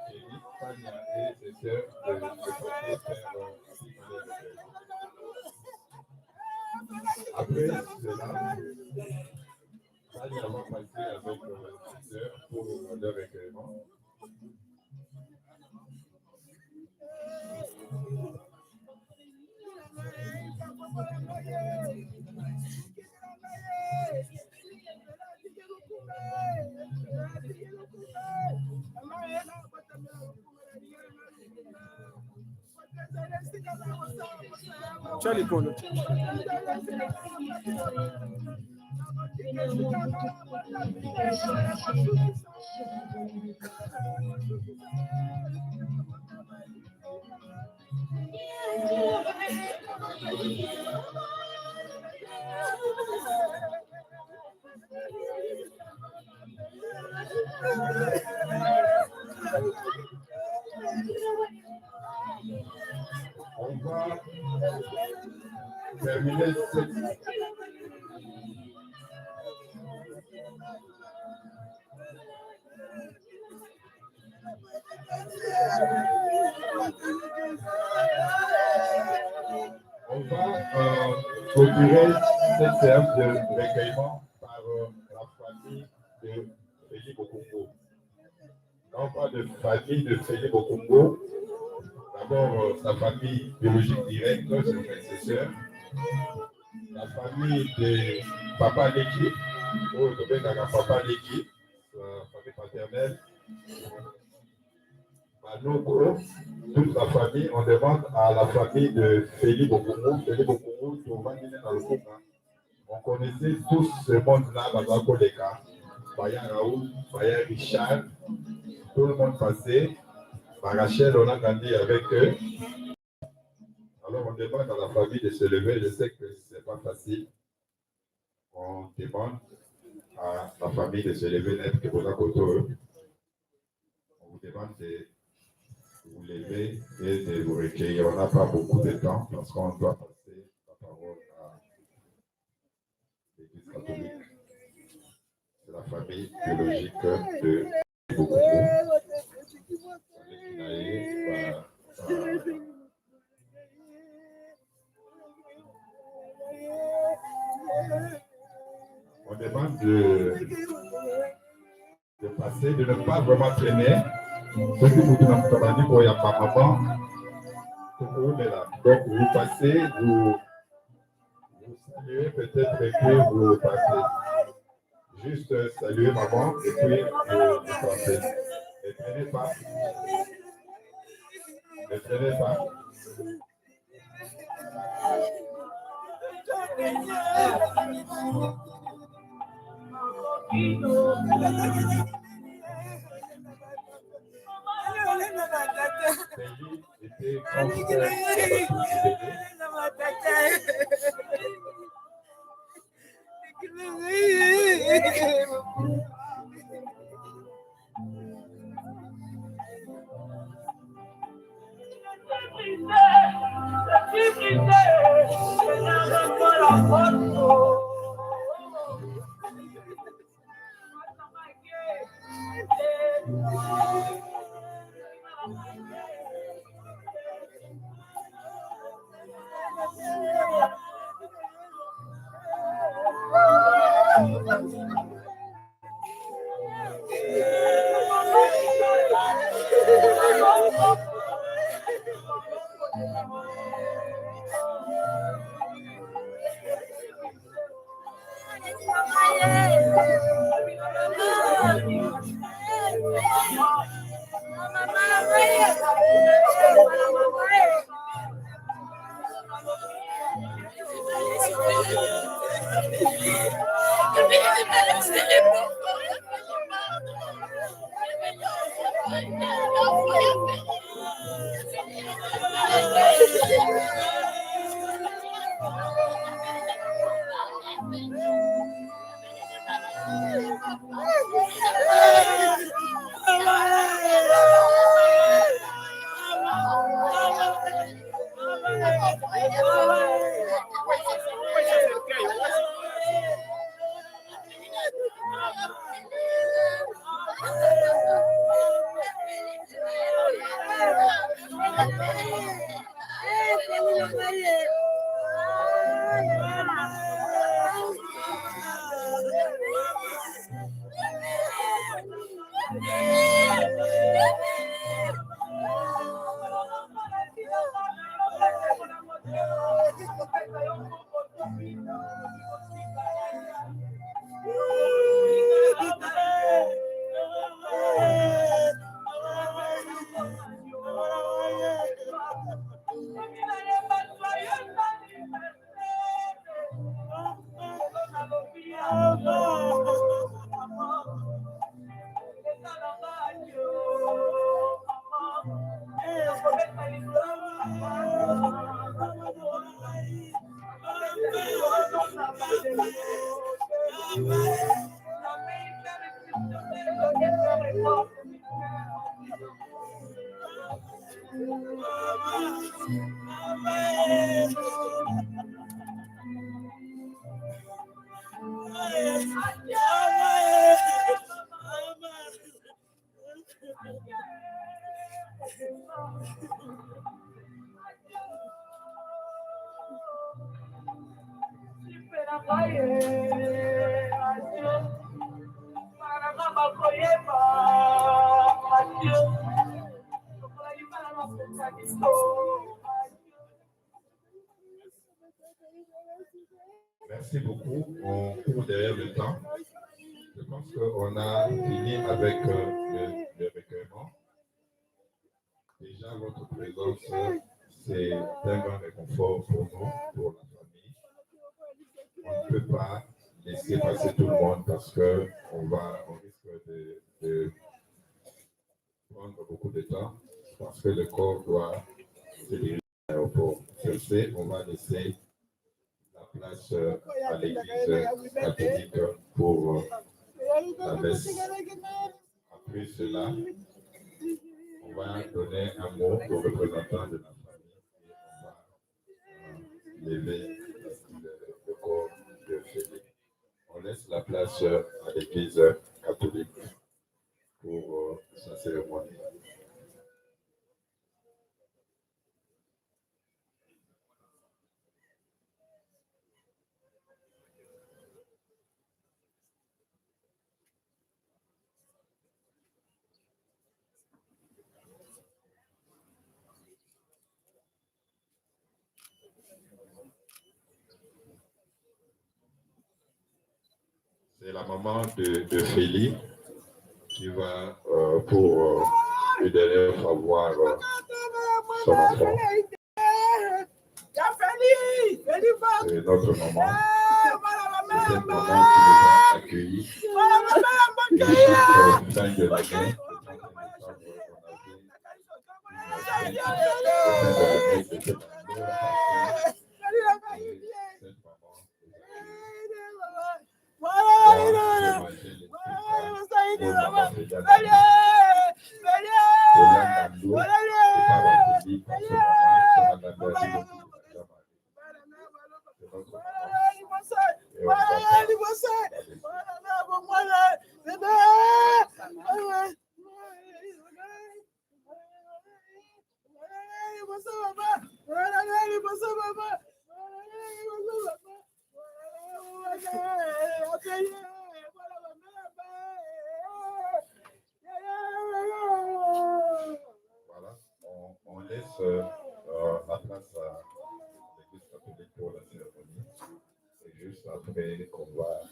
Kelly, Tania et ses sœurs de passer faire après cela, Tania va passer avec ses sœurs pour leur recueillement. Charlie Polo. On va terminer cette... On va clôturer cette séance de recueillement par la famille de Félix Okongo. Quand on parle de famille de Félix Okongo, la d'abord sa famille biologique directe, ses frères et ses sœurs, la famille de Papa Neki, Papa Neki, famille paternelle, Manoko, toute la famille. On demande à la famille de Félix Bokoumou, on connaissait tous ce monde-là, Baba Koleka, Baya Raoul, Baya Richard, tout le monde passait. Rachel, on a grandi avec eux. Alors on demande à la famille de se lever. Je sais que ce n'est pas facile. On demande à la famille de se lever, net que vous On vous demande de vous lever et de vous recueillir. On n'a pas beaucoup de temps parce qu'on doit passer la parole à l'Église catholique. C'est la famille biologique de Bokoumou. On demande de passer, de ne pas vraiment traîner. Ce que vous avez dit pour y avoir maman, donc vous passez, vous saluez peut-être que vous passez. Juste saluer maman et puis vous passez. Ne traînez pas. Ne traînez pas. Merci beaucoup. On court derrière le temps. Je pense qu'on a fini avec le recueillement. Déjà, votre présence, c'est un grand réconfort pour nous, pour la famille. On ne peut pas laisser passer tout le monde parce qu'on risque de prendre beaucoup de temps parce que le corps doit se diriger à l'aéroport. Je sais, on va laisser la place à l'église catholique pour la messe. Après cela, on va donner un mot au représentant de la famille et on va lever le corps de Félix. On laisse la place à l'église catholique pour sa cérémonie. C'est la maman de Félix qui va pour une dernière fois voir son enfant. C'est notre maman. C'est cette maman qui nous a accueillis. Et chaque fin de l'année, voilà, on laisse la place à l'église catholique pour la cérémonie. Et juste après qu'on va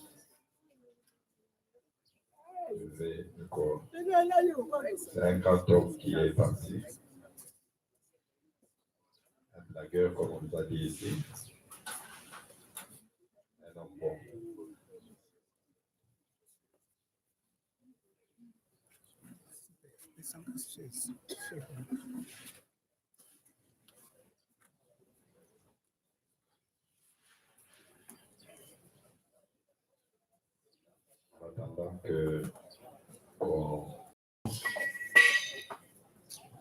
lever le corps. C'est un grand homme qui est parti. Un blagueur, comme on nous a dit ici. Un homme bon. En attendant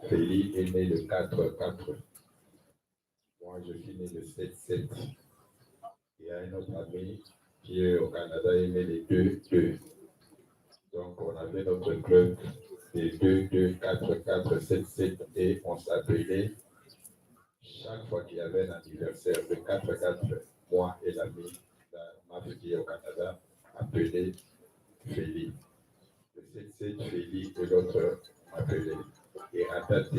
Félix est né le 4-4. Moi, je suis né le 7-7. Il y a un autre ami qui est au Canada, il est né le 2-2. Donc, on avait notre club des 2-2, 4-4, 7-7 et on s'appelait, chaque fois qu'il y avait un anniversaire de 4-4, moi et l'ami, ma fille au Canada, appelait Félix. Le 7-7, Félix et l'autre appelait. Et à date,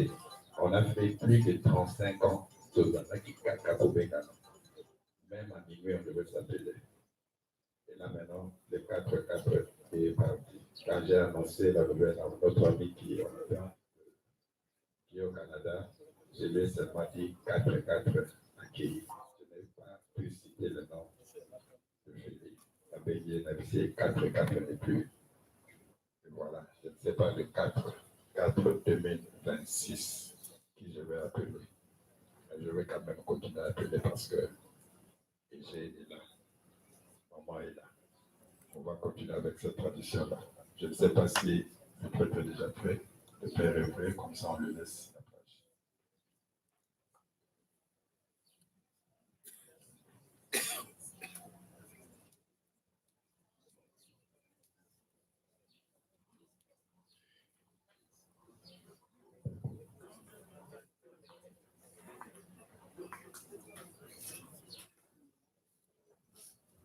on a fait plus de 35 ans de Zanaki Kakobeka. Même en minuit, on devait s'appeler. Et là maintenant, le 4-4 est parti. Quand j'ai annoncé la nouvelle à notre ami qui est au Canada, je lui ai seulement dit 4-4 accueillis. Je n'ai pas pu citer le nom de Félix. La BG c'est 4-4 n'est plus. Et voilà, je ne sais pas le 4 2026 qui je vais appeler. Mais je vais quand même continuer à appeler parce que j'ai est là. Maman est là. On va continuer avec cette tradition-là. Je ne sais pas si le prêtre est déjà prêt. Le père est prêt, comme ça on le laisse la page.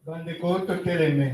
Bandeko toteleme.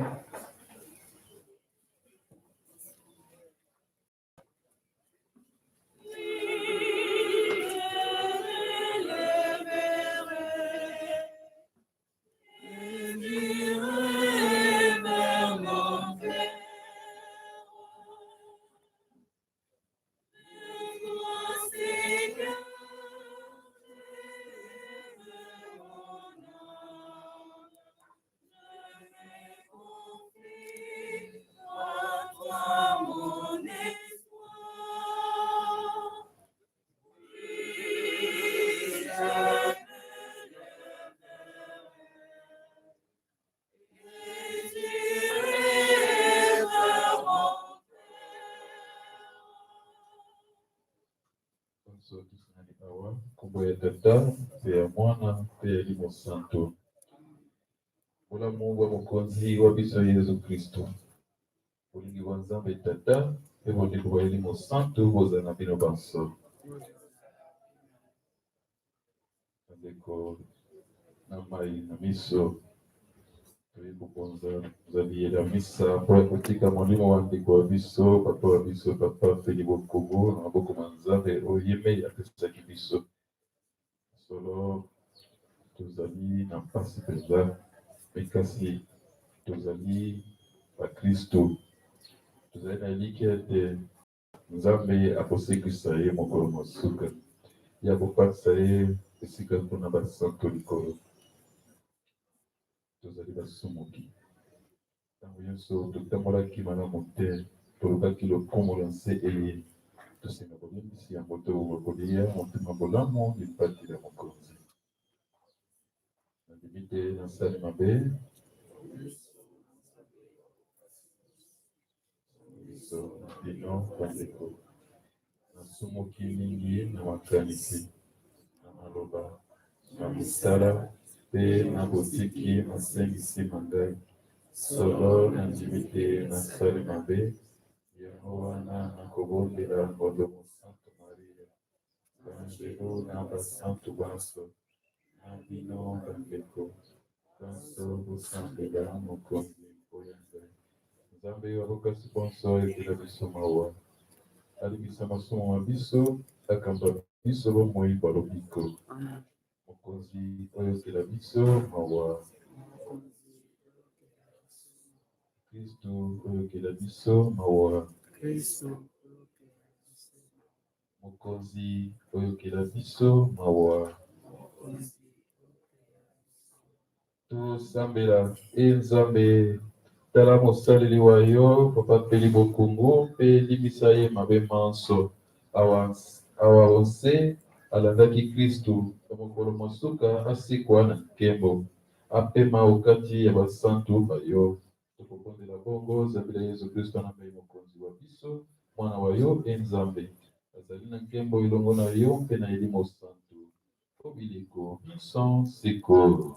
Tata, pe ya Mwana, pe ya Elimo Santo. Bolamu bwa mokonzi wa biso Yesu Kristo. Bolingi bwa Nzambe Tata, pe bolingo bwa Elimo Santo bozala na bino banso. Bandeko na mai na miso. Zaliela misa mpo kotika molimo wa ndeko wa biso papa wa biso papa Feli Bokobo na maboko ma Nzambe oyo ye mei apesaki biso solo tozali na mpasi mpenza me kasi tozali bakristo tozali na elikya ete Nzambe akosekisa ye mokolo mosuka ya kopatisa ye esika mpona basanto likolo tozali basumuki ntango nyonso totambolaki malamu te tolobaki lokombo na nse eye tosenga bolimbisi yango tokoka kolia motema bolamu lipatila mokonzi nandimi te nasali mabe biso bino bandeko nasumuki mingi na makanisi na maloba na misala pe na botiki masengisi mangai solo nandimi te nasali mabe yango wana nakobondela ngolomo Santo Maria banzelo na basantu banso na bino bandeko banso bosambela mokonzi mpoya ngai Nzambe oyo abokasi bonso ezela biso mawa alibisa masumu ma biso akamba biso bomoi balobiko mokonzi oyo ezela biso mawa Kristu oyo kela biso mawa mokonzi oyo kela biso mawa tosambela Nzambe tala mosaleli wa yo papa Feli Bokungu mpe limbisa ye mabe manso awa ose alandaki Kristu na mokolo mosuka asikwa na nkembo apema okati ya basantu bayo tokobondela bongo Nzambe Yesu Kristo na mei mokonzi wa biso mwana wa yo Nzambe azali na nkembo elongo na yo mpe na Elimo Santo po biliko biso sikoyo.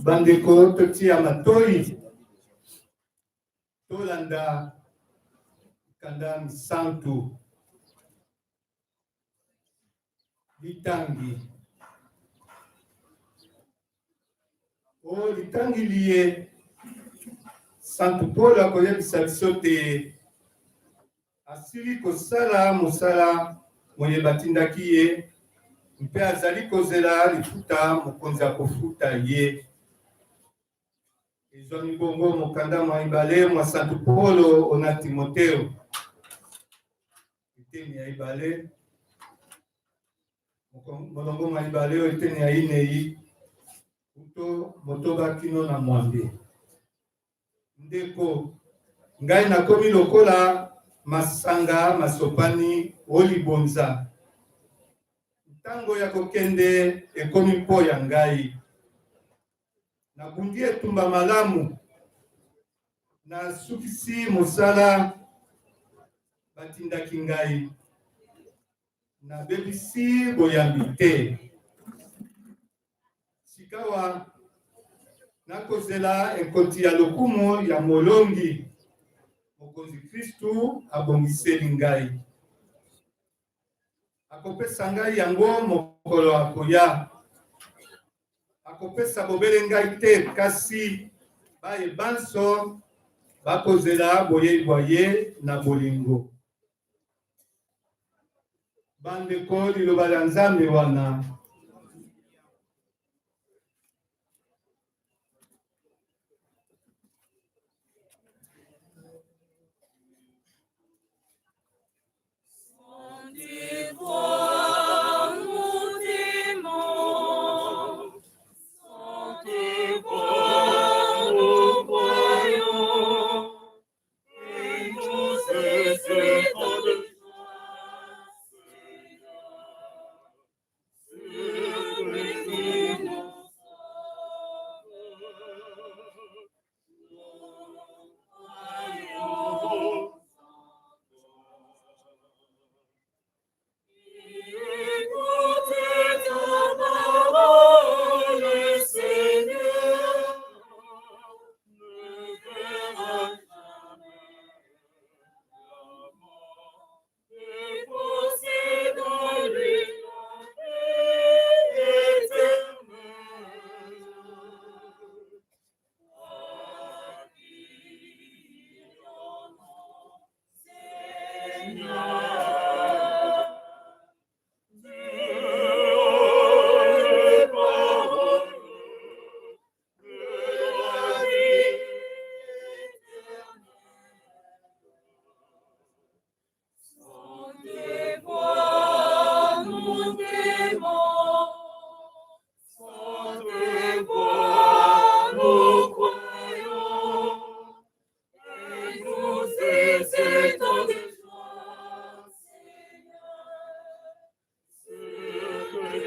Bandeko totia matoi tolanda kanda misantu litangi o litangi liye Santu Paul akoyebisa biso te asili kosala mosala moye batindaki ye mpe azali kozela lifuta mokonzi akofuta ye ezwami bongo mokanda mwa ibale mwa Santu Paul ona Timoteo eteni ya ibale molongo mwa ibale oyo eteni ya inei uto motoba kino na mwambe ndeko ngai nakomi lokola masanga masopani olibonza ntango ya kokende ekomi mpo ya ngai nabundi etumba malamu nasukisi mosala batindaki ngai nabebisi boyambi te sikawa nakozela ekoti ya lokumu ya molongi mokonzi Kristu abongiseli ngai akopesa ngai yango mokolo akoya akopesa bobele ngai te kasi bayebanso bakozela boyebwa ye na bolingo bandeko liloba la Nzambe wana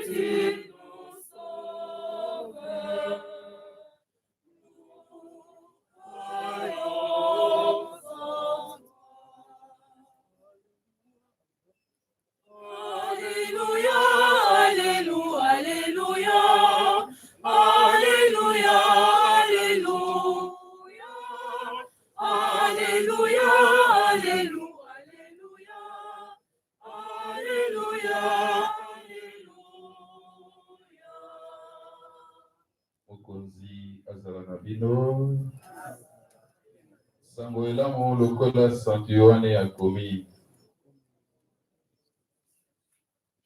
Jésus, nous sauve. Alléluia, Alléluia, Alléluia, Alléluia, Alléluia, Alléluia, Alléluia, Mokonzi azala na bino. Sango elamu lokola Saint Yohane akomi.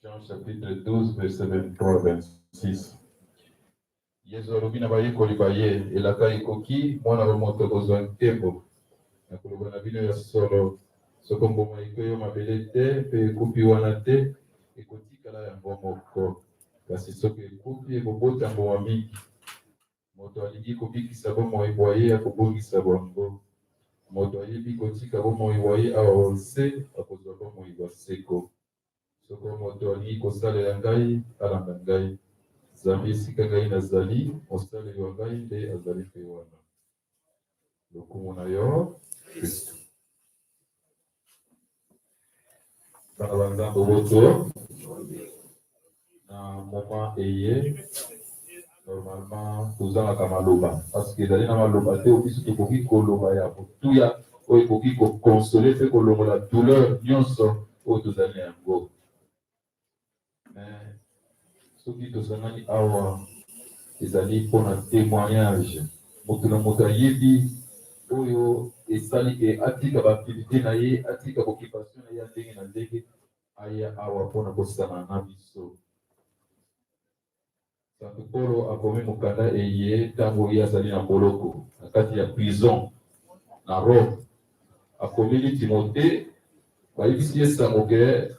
Jean chapitre 12, verset 23-26. Yesu alobi na bayekoli baye elaka ekoki mwana wa moto kozwa nkembo na koloba na bino ya solo soko mboma ekoyo mabele te mpe ekupi wana te ekotikala yango moko kasi soki ekupi ekobota mboma mingi moto alingi kobikisa bomoi bwa ye akobongisa bwango moto ayebi kotika bomoi bwa ye awa se akozwa bomoi bwa seko soko moto alingi kosalela ngai alanda ngai Nzambe esika ngai nazali mosaleli wa ngai nde azali mpe wana lokumu na yo Kristo bana ba Nzambe boto na moma eye normalement tozalaka maloba parce que ezali na maloba te obiso tokoki koloba ya motuya oyo ekoki kokonsole mpe kolongola douleur nyonso oyo tozali na yango mais soki tozangani awa ezali mpona témoignage moto na moto ayebi oyo esali ke atika baaktivité na ye atika occupation na ye ya ndenge na ndenge aya awa mpona kosana na biso Santo Polo akomi mokanda eye ntango ye azali na boloko na kati ya prison na Rome akomeli Timote bayebisi ye sango ke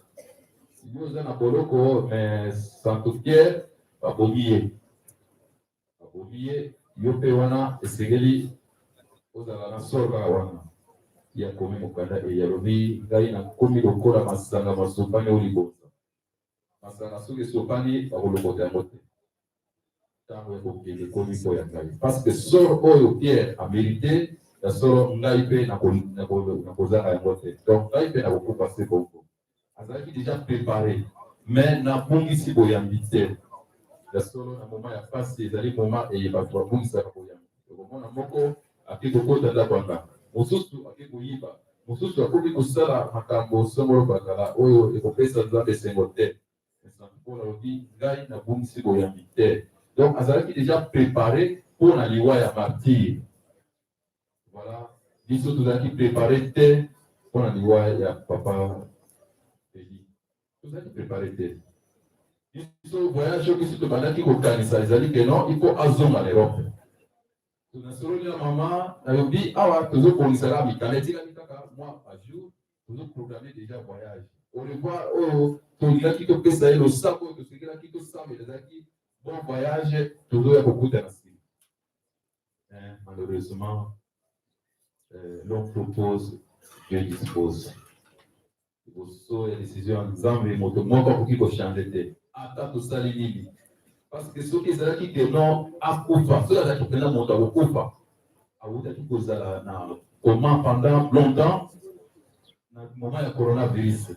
yo oza na boloko mais Santo Pierre babomi ye yo mpe wana esengeli ozala na solo kaka wana ye akomi mokanda eye alobi ngai nakomi lokola masanga masopani oyo libonza masanga soki esopani bakolokota yango te ntango ekokende ekomi mpo ya ngai parce que solo oyo Pierre amérité ya solo ngai mpe nakozanga yango te donc ngai mpe nakokufa se bongo azalaki déjà préparé mais nabongisi boyambi te ya solo na moma ya pasi ezali moma eye bato babongisaka boyambi okomona moko ake kokota ndako ya nganga mosusu ake koyiba mosusu akoki kosala makambo songolo bakala oyo ekopesa Nzambe esengo te Santo Polo alobi ngai nabongisi boyambi te donc azalaki déjà préparé pour na liwa ya martyre voilà biso tozalaki préparé te pour na liwa ya papa Eli tozalaki préparé te biso voyage oyo biso tobandaki kokanisa ezali ke non il faut azonga na Europe tonasololi na mama nayobi awa tozokonisaka mikanda etikali kaka mois par jour tozoprogramme déjà voyage au revoir oyo tolingaki topesa ye losako oyo tosekelaki tosambela ezalaki bon voyage tozoya kokuta na nsima malheureusement l'on propose Dieu dispose liboso ya décision ya Nzambe moto moko akoki kochange te ata tosali nini parce que soki ezalaki ke non akufa soki azalaki mpena moto akokufa awutaki kozala na coma pendant longtemps na moment ya coronavirus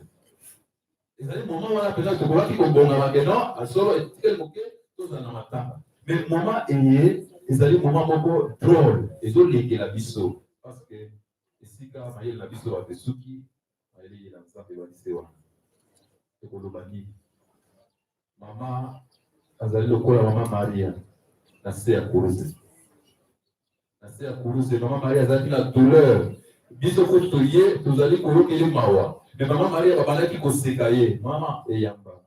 ezali moment wana mpena tokobaki kobongama ke non asolo etikeli moke tozala na matanga mais moment eye ezali moment moko drôle ezolekela biso parce que esika mayele na biso bato esuki mayele na Nzambe balise wana ekoloba nini mama azali lokola mama Maria na se ya kuruze mama Maria azalaki na douleur biso ko toye tozali koyokele mawa mais mama Maria babandaki koseka ye mama eyamba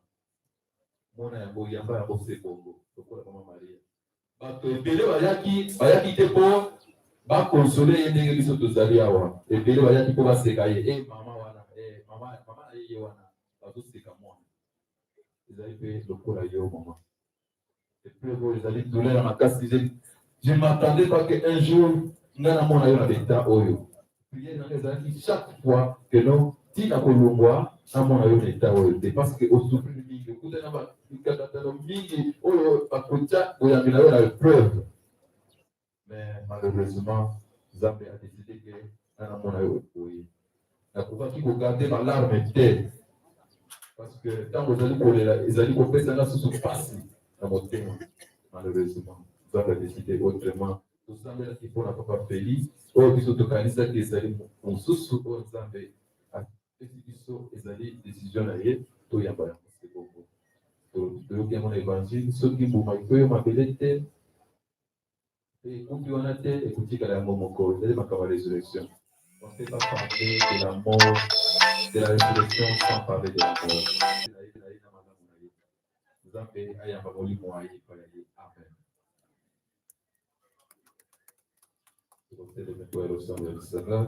mona yango yamba yango se bongo lokola mama Maria bato ebele bayaki te mpo bakonsole ye ndenge biso tozali awa ebele bayaki mpo baseka ye mama wana mama na ye wana bazoseka mwana ezali mpe lokola yo mama eplego ezali douleur ya makasi je m'attendais pas que un jour nga namona yo na leta oyo priere nanga ezalaki chaque fois que non ntina kolongwa namona yo na leta oyo te parce que osouffrir mingi écoutez, la preuve. Mais malheureusement, Zambé a décidé que il faut garder ma larme telle. Parce que quand vous allez pour les alliés pour ça se passe dans mon thème. Malheureusement, Zambé a décidé autrement. Tout ça, il faut la papa Félix. Ou puis surtout quand ils allaient pour sous Zambé a décidé décision là tout y a pas. C'est beaucoup. Donc, mon évangile, ceux qui vous m'accueillent, m'appellent. Et on a été écouté qu'à la mort, mon corps, c'est ma résurrection. On ne peut pas parler de la mort, de la résurrection sans parler de la mort. Vous avez un Amen. C'est le métro au sein de l'Israël.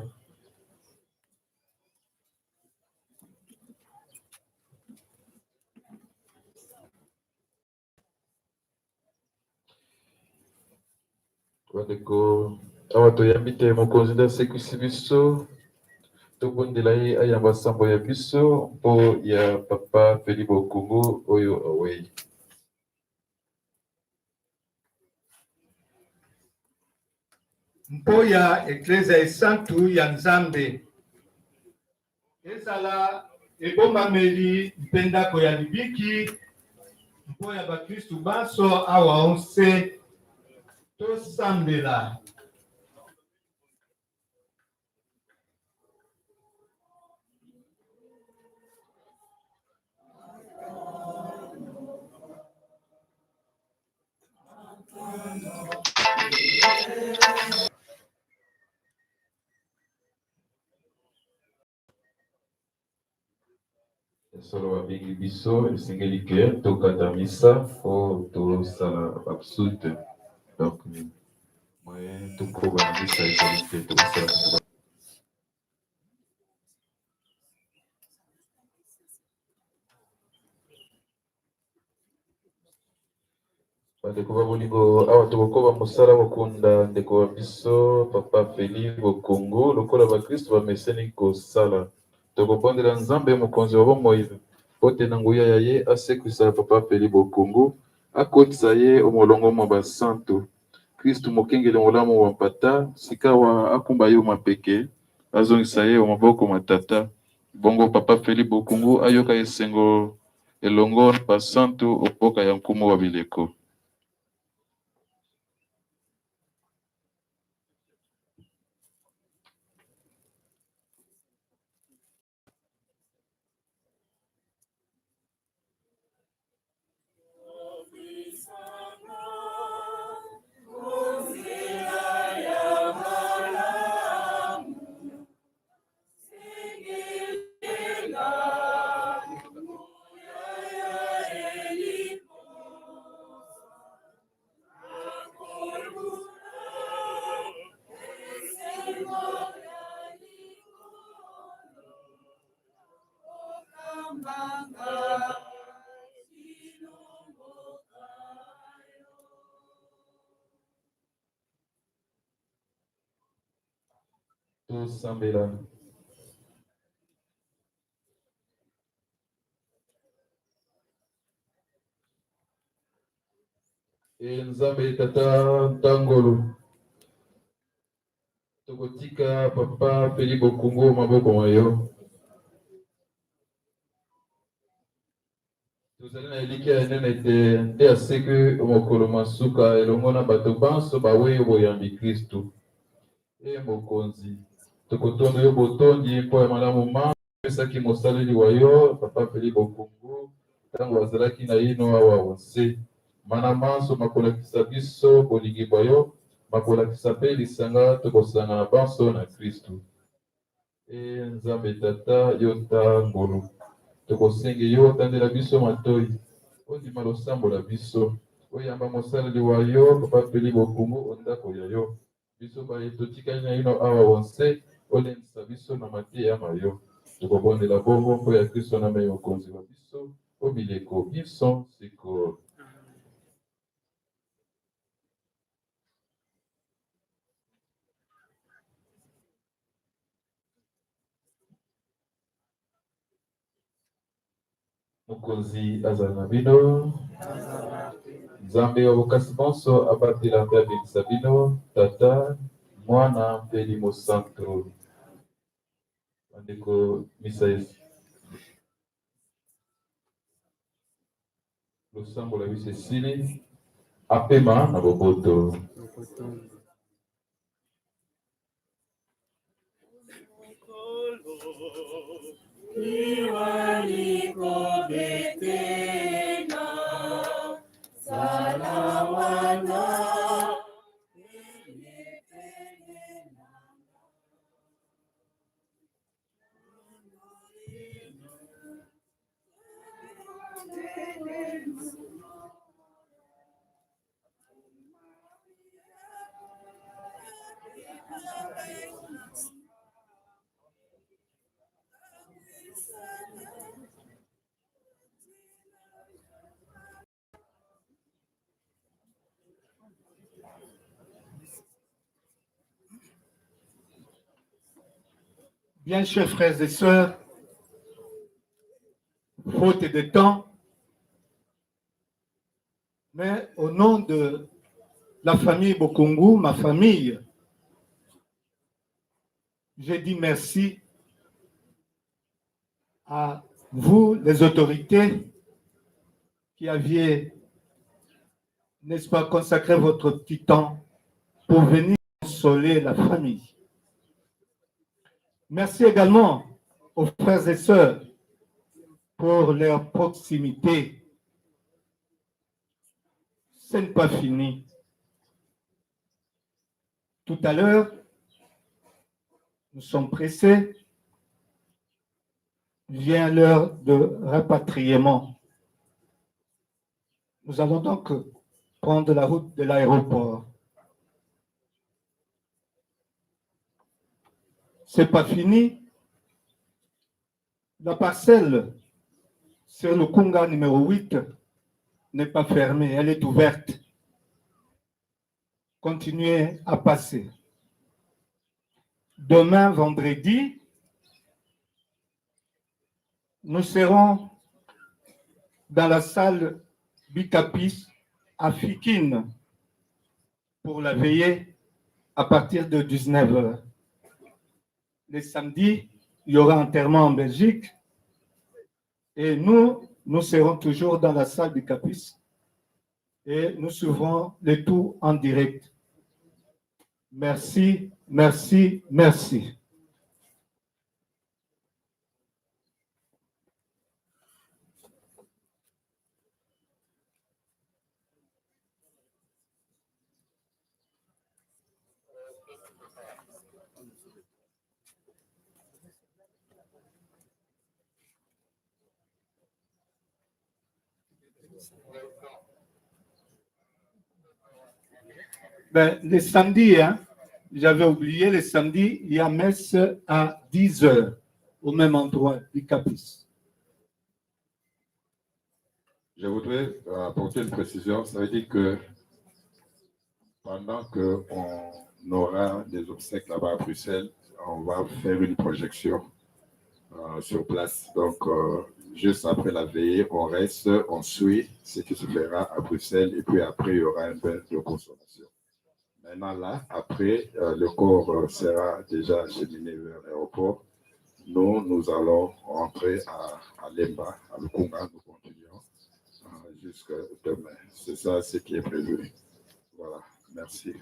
Wadeko, awa toyambi te mokonzi nde asekwisi biso tobondela ye ayamba nsambo ya biso mpo ya papa Félix Bokungu oyo awei. Mpo ya Eklezia esantu ya Nzambe ezala ebomameli mpe ndako ya libiki mpo ya bakristu banso awa onse tosambela. Solo babingi biso esengeli ke tokata misa mpo tosala absute. Donc moye tokoba na misa ezali te tokosala. Bandeko ba bolingo awa tokokoba mosala kokunda ndeko wa biso papa Félix Bokungu lokola bakristo bameseni kosala. Tokobondela Nzambe mokonzi wa bomoi pote na nguya ya ye asekwisa papa Félix Bokungu akotisa ye omolongo mwa basantu kristu mokengeli molamu wa mpata sika wa akumba ye mapeke azongisa ye maboko matata bongo papa Félix Bokungu ayoka esengo elongo basantu opoka ya nkumu wa bileko. Tosambela. Nzambe tata ntangolo tokotika papa Félix Bokungu maboko mayo tozali na elike ya nene te nde aseki mokolo masuka elongo na bato banso bawei boyambi kristu mokonzi tokotonda yo botondi mpo ya malamu ma pesaki mosaleli wa yo papa Félix Bokungu ntango bazalaki na yino awa onse mana manso makolakisa biso bolingi bwa yo makolakisa mpe lisanga tokosanga na banso na kristu Nzambe tata yo ngolu tokosengi yo otandela biso matoi ondima losambola biso oyamba mosaleli wa yo papa Félix Bokungu ondako ya yo biso baye totikali na yino awa onse olendisa biso na mateya mayo tokobondela bongo mpo ya kristo na meyi mokonzi wa biso obileko biso sikoyo. Mokonzi azala na bino. Nzambe wa bokasi bonso abatela mpe abimisa bino, Tata, Mwana mpe Limo Santo. Bandeko misa losambo la biso esili apema na boboto. Bien, chers frères et sœurs, faute de temps, mais au nom de la famille Bokungu, ma famille, je dis merci à vous, les autorités, qui aviez, n'est-ce pas, consacré votre petit temps pour venir consoler la famille. Merci également aux frères et sœurs pour leur proximité. Ce n'est pas fini. Tout à l'heure, nous sommes pressés. Vient l'heure de rapatriement. Nous allons donc prendre la route de l'aéroport. Ce n'est pas fini. La parcelle sur le Kunga numéro 8 n'est pas fermée, elle est ouverte. Continuez à passer. Demain, vendredi, nous serons dans la salle Bicapis à Fikine pour la veillée à partir de 19h. Les samedis, il y aura enterrement en Belgique et nous serons toujours dans la salle Bicapis et nous suivrons le tout en direct. Merci, merci, merci. Ben, les samedis, hein, j'avais oublié, les samedis, il y a messe à 10h au même endroit du Capis. Je voudrais apporter une précision. Ça veut dire que pendant qu'on aura des obsèques là-bas à Bruxelles, on va faire une projection sur place. Donc, juste après la veillée, on reste, on suit ce qui se fera à Bruxelles et puis après, il y aura un bain de consommation. Maintenant, là, après, le corps sera déjà acheminé vers l'aéroport. Nous allons rentrer à Lemba, à Lukunga, nous continuons jusqu'à demain. C'est ça ce qui est prévu. Voilà, merci.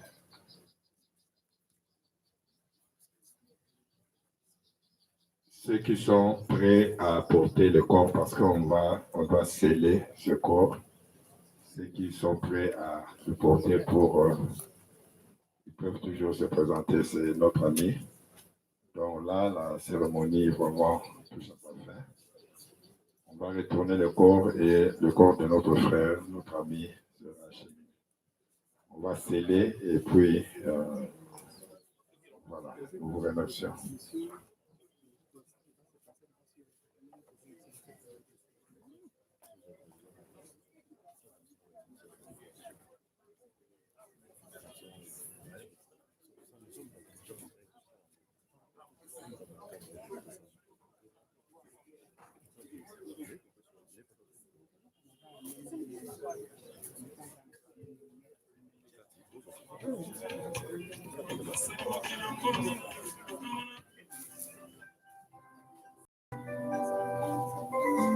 Ceux qui sont prêts à porter le corps, parce qu'on va sceller ce corps, ceux qui sont prêts à le porter ils peuvent toujours se présenter, c'est notre ami. Donc là, la cérémonie est vraiment touche à sa fin. On va retourner le corps et le corps de notre frère, notre ami, sera acheminé. On va sceller et puis, voilà, nous vous remercions.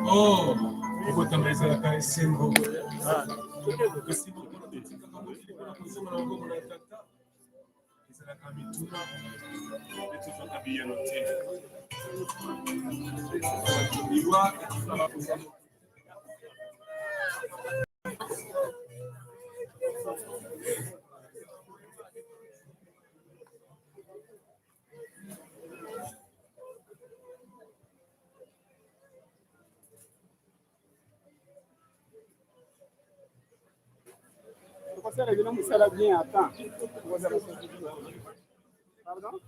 Oh, kutamaliza la kazi simbo. Bien, attends. Pardon?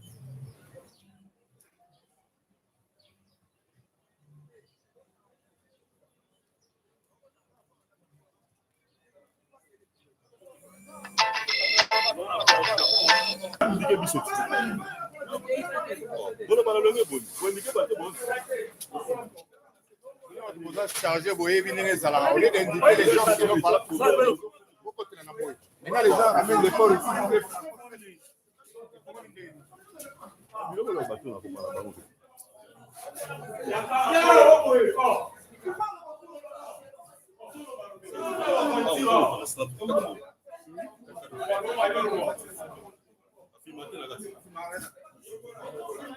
Chargé, vous voyez, au lieu d'indiquer les gens qui n'ont pas la pour maintenant, les gens amènent les corps ici.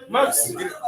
Maxwell.